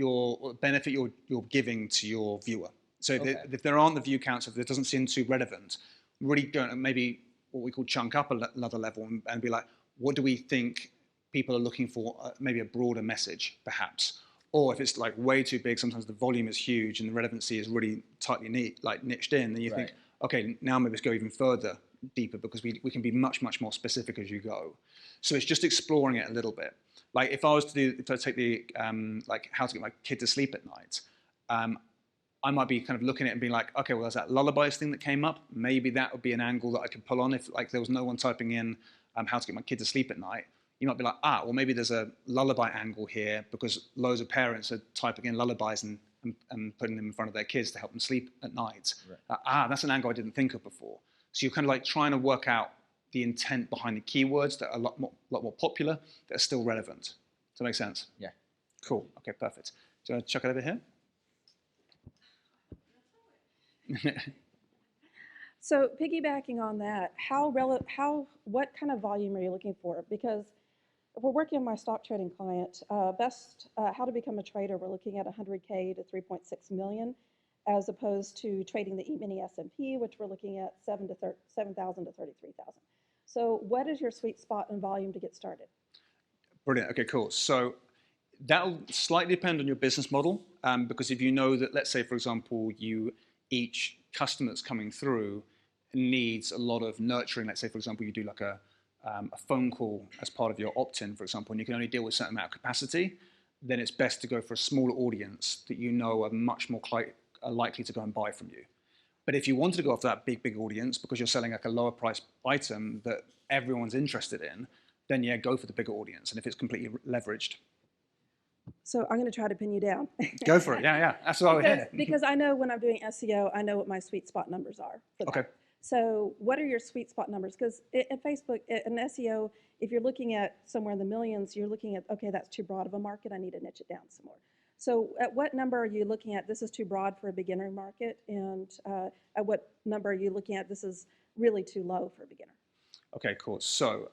benefit you're giving to your viewer. So if there aren't the view counts, if it doesn't seem too relevant, really go maybe what we call chunk up another level and be like, what do we think people are looking for? Maybe a broader message, perhaps. Or if it's like way too big, sometimes the volume is huge and the relevancy is really tightly niched in, then you think, okay, now maybe let's go even further, deeper, because we can be much, much more specific as you go. So it's just exploring it a little bit. Like if I take the like how to get my kid to sleep at night, I might be kind of looking at it and being like, okay, well, there's that lullabies thing that came up. Maybe that would be an angle that I could pull on if like there was no one typing in how to get my kid to sleep at night. You might be like, well, maybe there's a lullaby angle here because loads of parents are typing in lullabies and putting them in front of their kids to help them sleep at night. Right. That's an angle I didn't think of before. So you're kind of like trying to work out the intent behind the keywords that are a lot more popular, that are still relevant. Does that make sense? Yeah. Cool. Okay, perfect. Do you want to chuck it over here? So piggybacking on that, what kind of volume are you looking for? Because if we're working on my stock trading client, how to become a trader, we're looking at 100K to 3.6 million, as opposed to trading the E-mini S&P, which we're looking at 7,000 to 33,000. So what is your sweet spot in volume to get started? Brilliant. Okay, cool. So that'll slightly depend on your business model, because if you know that, let's say, for example, each customer that's coming through needs a lot of nurturing. Let's say, for example, you do like a phone call as part of your opt-in, for example, and you can only deal with a certain amount of capacity, then it's best to go for a smaller audience that you know are much more likely to go and buy from you. But if you wanted to go after that big audience because you're selling like a lower price item that everyone's interested in, then yeah, go for the bigger audience. And if it's completely leveraged. So I'm going to try to pin you down. Go for it. Yeah. That's what I would hear. Because I know when I'm doing SEO, I know what my sweet spot numbers are for that. Okay. So what are your sweet spot numbers? Because in Facebook, in SEO, if you're looking at somewhere in the millions, you're looking at, okay, that's too broad of a market. I need to niche it down some more. So at what number are you looking at, this is too broad for a beginner market? And at what number are you looking at, this is really too low for a beginner? Okay, cool. So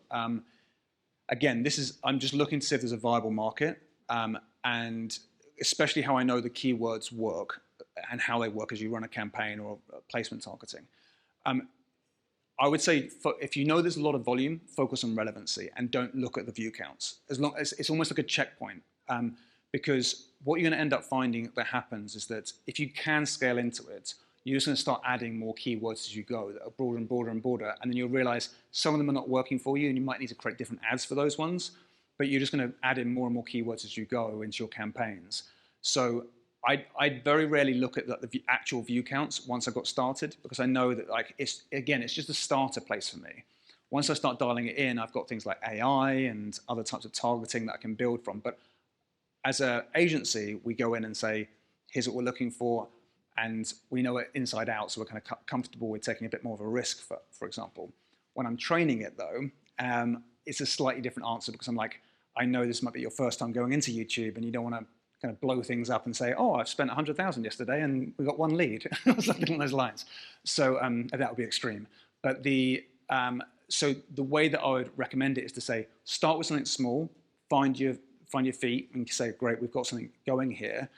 again, I'm just looking to see if there's a viable market, and especially how I know the keywords work and how they work as you run a campaign or placement targeting. I would say if you know there's a lot of volume, focus on relevancy and don't look at the view counts. As long as it's almost like a checkpoint, because what you're going to end up finding that happens is that if you can scale into it, you're just going to start adding more keywords as you go that are broader and broader and broader, and then you'll realize some of them are not working for you, and you might need to create different ads for those ones. But you're just going to add in more and more keywords as you go into your campaigns. So I very rarely look at the actual view counts once I got started, because I know that it's just a starter place for me. Once I start dialing it in, I've got things like AI and other types of targeting that I can build from. But as an agency, we go in and say, here's what we're looking for, and we know it inside out, so we're kind of comfortable with taking a bit more of a risk, for example. When I'm training it, though, it's a slightly different answer, because I'm like, I know this might be your first time going into YouTube, and you don't want to kind of blow things up and say, oh, I've spent 100,000 yesterday, and we got one lead, or something along those lines. So that would be extreme. But so the way that I would recommend it is to say, start with something small, find your feet, and say, great, we've got something going here.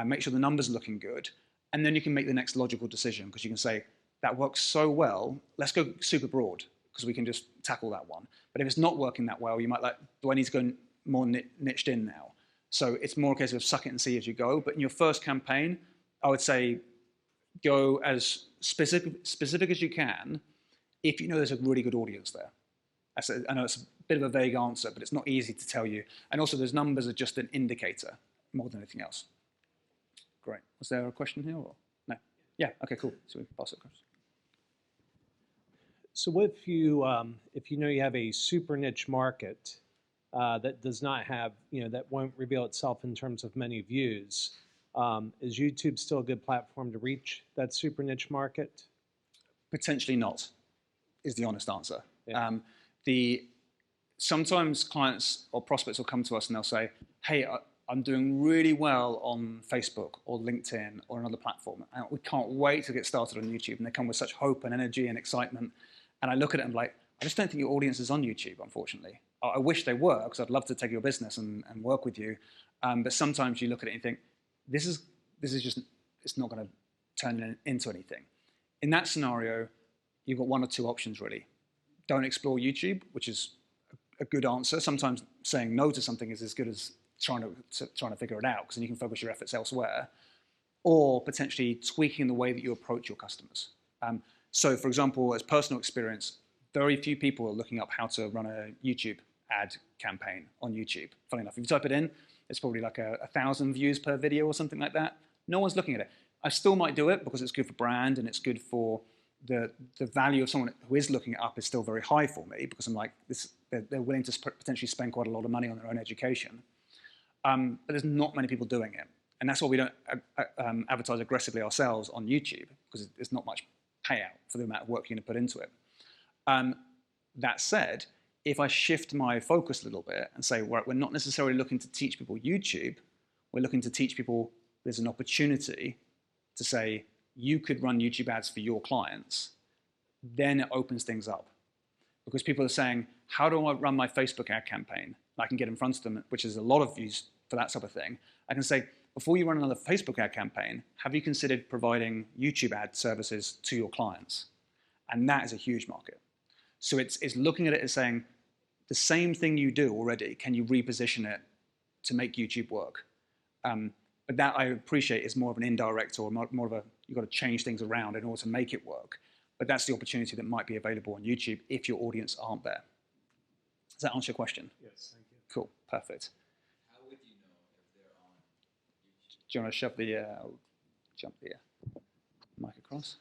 Make sure the numbers are looking good. And then you can make the next logical decision, because you can say, that works so well, let's go super broad, because we can just tackle that one. But if it's not working that well, you might like, do I need to go more niched in now? So it's more a case of suck it and see as you go. But in your first campaign, I would say go as specific as you can if you know there's a really good audience there. I know it's a bit of a vague answer, but it's not easy to tell you. And also those numbers are just an indicator more than anything else. Great. Was there a question here? Or no? Yeah, okay, cool. So we can pass it across. So what if you know you have a super niche market that does not have, that won't reveal itself in terms of many views, Is YouTube still a good platform to reach that super niche market? Potentially not, is the honest answer. Yeah. Sometimes clients or prospects will come to us and they'll say, hey, I'm doing really well on Facebook or LinkedIn or another platform, and we can't wait to get started on YouTube. And they come with such hope and energy and excitement. And I look at it and I'm like, I just don't think your audience is on YouTube, unfortunately. I wish they were, because I'd love to take your business and work with you. But sometimes you look at it and think, this is just, it's not going to turn into anything. In that scenario, you've got one or two options, really. Don't explore YouTube, which is a good answer. Sometimes saying no to something is as good as trying to figure it out, because then you can focus your efforts elsewhere. Or potentially tweaking the way that you approach your customers. So, for example, as personal experience, very few people are looking up how to run a YouTube ad campaign on YouTube. Funny enough, if you type it in, it's probably like 1,000 views per video or something like that. No one's looking at it. I still might do it because it's good for brand and it's good for the value of someone who is looking it up is still very high for me, because I'm like, they're willing to potentially spend quite a lot of money on their own education. But there's not many people doing it. And that's why we don't advertise aggressively ourselves on YouTube, because there's not much payout for the amount of work you're going to put into it. That said, if I shift my focus a little bit and say, right, we're not necessarily looking to teach people YouTube, we're looking to teach people there's an opportunity to say, you could run YouTube ads for your clients, then it opens things up. Because people are saying, how do I run my Facebook ad campaign? I can get in front of them, which is a lot of views for that type of thing. I can say, before you run another Facebook ad campaign, have you considered providing YouTube ad services to your clients? And that is a huge market. So it's looking at it as saying, the same thing you do already, can you reposition it to make YouTube work? But that, I appreciate, is more of an indirect or more of a, you've got to change things around in order to make it work. But that's the opportunity that might be available on YouTube if your audience aren't there. Does that answer your question? Yes, thank you. Cool, perfect. How would you know if they're on YouTube? Do you want to shove the, jump the mic across?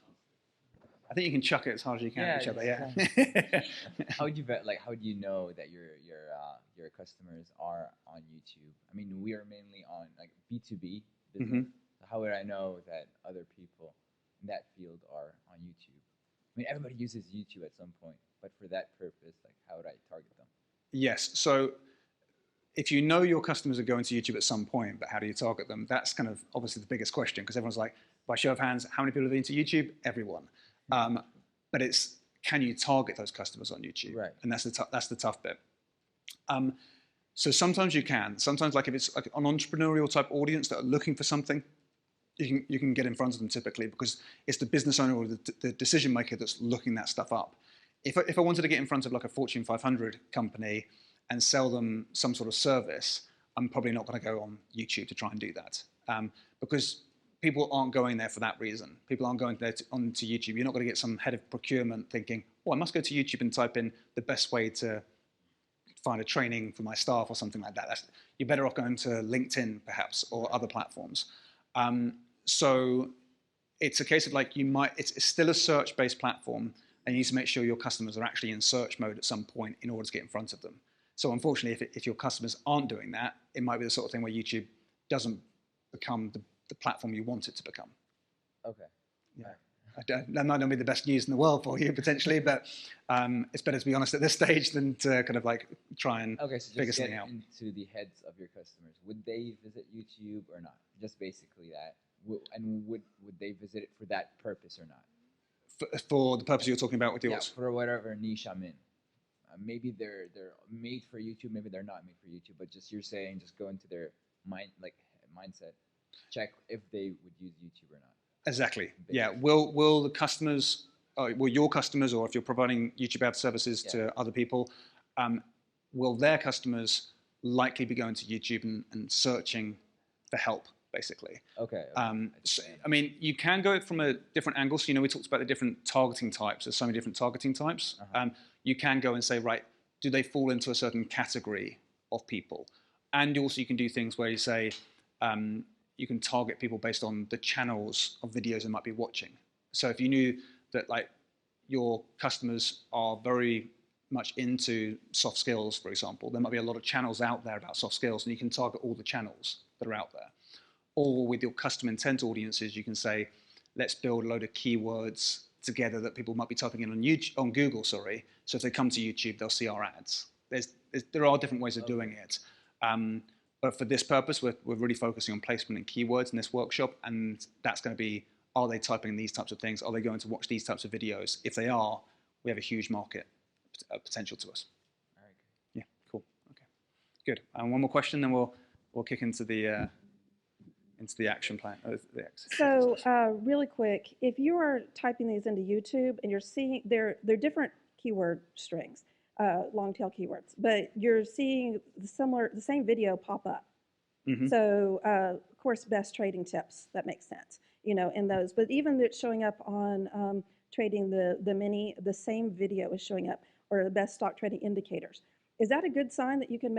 I think you can chuck it as hard as you can. Yeah, How would you how do you know that your customers are on YouTube? I mean, we are mainly on like B2B business. So how would I know that other people in that field are on YouTube? I mean, everybody uses YouTube at some point, but for that purpose, like, how would I target them? Yes. So if you know your customers are going to YouTube at some point, but how do you target them? That's kind of obviously the biggest question, because everyone's like, by show of hands, how many people have been to YouTube? Everyone. But it's, can you target those customers on YouTube? Right. And that's the tough bit. So sometimes you can. Sometimes, like if it's like an entrepreneurial type audience that are looking for something, you can get in front of them typically, because it's the business owner or the decision maker that's looking that stuff up. If I wanted to get in front of like a Fortune 500 company and sell them some sort of service, I'm probably not going to go on YouTube to try and do that, because people aren't going there for that reason. People aren't going there onto YouTube. You're not going to get some head of procurement thinking, oh, I must go to YouTube and type in the best way to find a training for my staff or something like that. You're better off going to LinkedIn perhaps, or other platforms. So it's a case of like, it's still a search-based platform, and you need to make sure your customers are actually in search mode at some point in order to get in front of them. So unfortunately, if your customers aren't doing that, it might be the sort of thing where YouTube doesn't become the platform you want it to become. Okay. Yeah. That might not be the best news in the world for you potentially, but it's better to be honest at this stage than to kind of like try and figure something out. Into the heads of your customers, would they visit YouTube or not? Just basically that. And would they visit it for that purpose or not? For the purpose you're talking about with yours? Yeah, for whatever niche I'm in. Maybe they're made for YouTube, maybe they're not made for YouTube, but just you're saying just go into their mindset, check if they would use YouTube or not. Exactly. Yeah. Will the customers, will your customers, or if you're providing YouTube ad services to other people, will their customers likely be going to YouTube and searching for help, basically? Okay. So, I mean, you can go from a different angle. So, we talked about the different targeting types. There's so many different targeting types. You can go and say, right, do they fall into a certain category of people? And also you can do things where you say, you can target people based on the channels of videos they might be watching. So if you knew that like your customers are very much into soft skills, for example, there might be a lot of channels out there about soft skills, and you can target all the channels that are out there. Or with your custom intent audiences, you can say, let's build a load of keywords together that people might be typing in on YouTube, on Google, sorry. So if they come to YouTube, they'll see our ads. There are different ways of doing it. But for this purpose, we're really focusing on placement and keywords in this workshop, and that's going to be, are they typing these types of things? Are they going to watch these types of videos? If they are, we have a huge market potential to us. All right. Yeah, cool. Okay, good. And one more question, then we'll kick into the action plan. So really quick, if you are typing these into YouTube and you're seeing they're different keyword strings, long tail keywords, but you're seeing the same video pop up. Mm-hmm. So of course, best trading tips, that makes sense, in those. But even it's showing up on trading the same video is showing up, or the best stock trading indicators. Is that a good sign that you can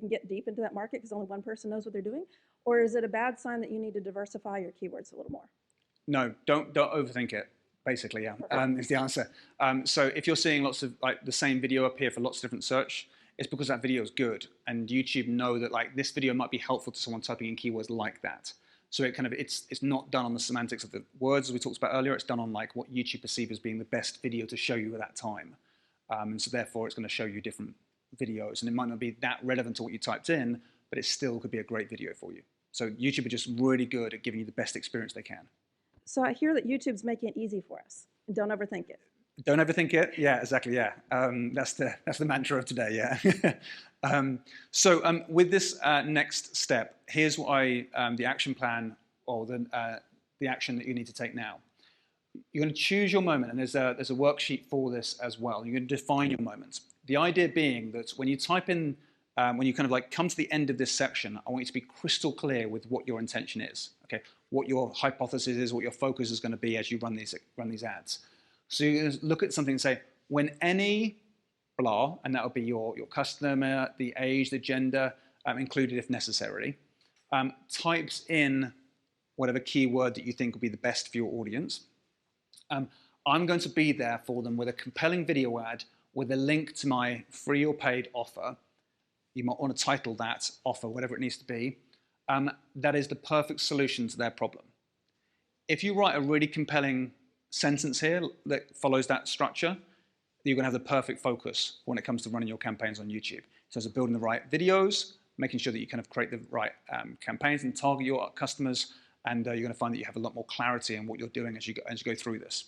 get deep into that market because only one person knows what they're doing? Or is it a bad sign that you need to diversify your keywords a little more? No, don't overthink it. Basically, yeah, is the answer. So if you're seeing lots of the same video appear for lots of different search, it's because that video is good, and YouTube know that this video might be helpful to someone typing in keywords like that. So it's not done on the semantics of the words as we talked about earlier. It's done on what YouTube perceives as being the best video to show you at that time, and so therefore it's going to show you different videos, and it might not be that relevant to what you typed in, but it still could be a great video for you. So YouTube are just really good at giving you the best experience they can. So I hear that YouTube's making it easy for us. Don't overthink it. Don't overthink it. Yeah, exactly. Yeah, that's the mantra of today. Yeah. So with this next step, here's what the action plan, or the action that you need to take now. You're going to choose your moment, and there's a worksheet for this as well. You're going to define your moments. The idea being that when you type in, when you come to the end of this section, I want you to be crystal clear with what your intention is. Okay, what your hypothesis is, what your focus is going to be as you run these ads. So you're going to look at something and say, when any blah, and that will be your customer, the age, the gender, included if necessary, types in whatever keyword that you think will be the best for your audience. I'm going to be there for them with a compelling video ad with a link to my free or paid offer. You might want to title that offer, whatever it needs to be. That is the perfect solution to their problem. If you write a really compelling sentence here that follows that structure, you're going to have the perfect focus when it comes to running your campaigns on YouTube. In terms of building the right videos, making sure that you create the right campaigns and target your customers, and you're going to find that you have a lot more clarity in what you're doing as you go through this.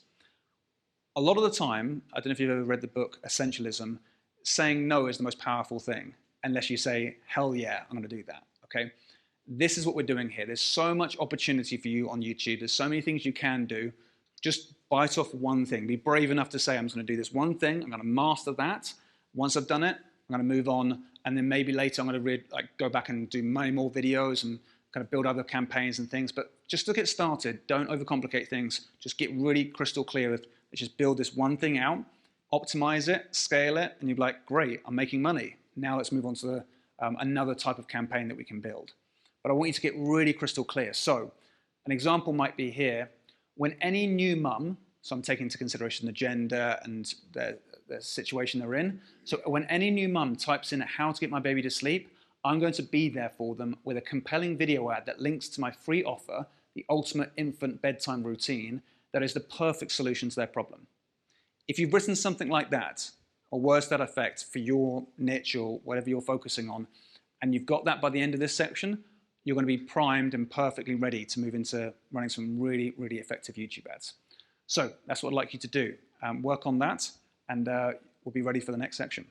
A lot of the time, I don't know if you've ever read the book Essentialism, saying no is the most powerful thing, unless you say, hell yeah, I'm going to do that, okay? This is what we're doing here. There's so much opportunity for you on YouTube. There's so many things you can do. Just bite off one thing. Be brave enough to say, I'm just going to do this one thing. I'm going to master that. Once I've done it, I'm going to move on. And then maybe later I'm going to go back and do many more videos and kind of build other campaigns and things. But just to get started, don't overcomplicate things. Just get really crystal clear with, let's just build this one thing out, optimize it, scale it, and you'll be like, great, I'm making money. Now let's move on to another type of campaign that we can build. But I want you to get really crystal clear. So an example might be here. When any new mum, so I'm taking into consideration the gender and the situation they're in. So when any new mum types in how to get my baby to sleep, I'm going to be there for them with a compelling video ad that links to my free offer, the ultimate infant bedtime routine, that is the perfect solution to their problem. If you've written something like that, or words to that effect for your niche or whatever you're focusing on, and you've got that by the end of this section, you're going to be primed and perfectly ready to move into running some really, really effective YouTube ads. So that's what I'd like you to do. Work on that, and we'll be ready for the next section.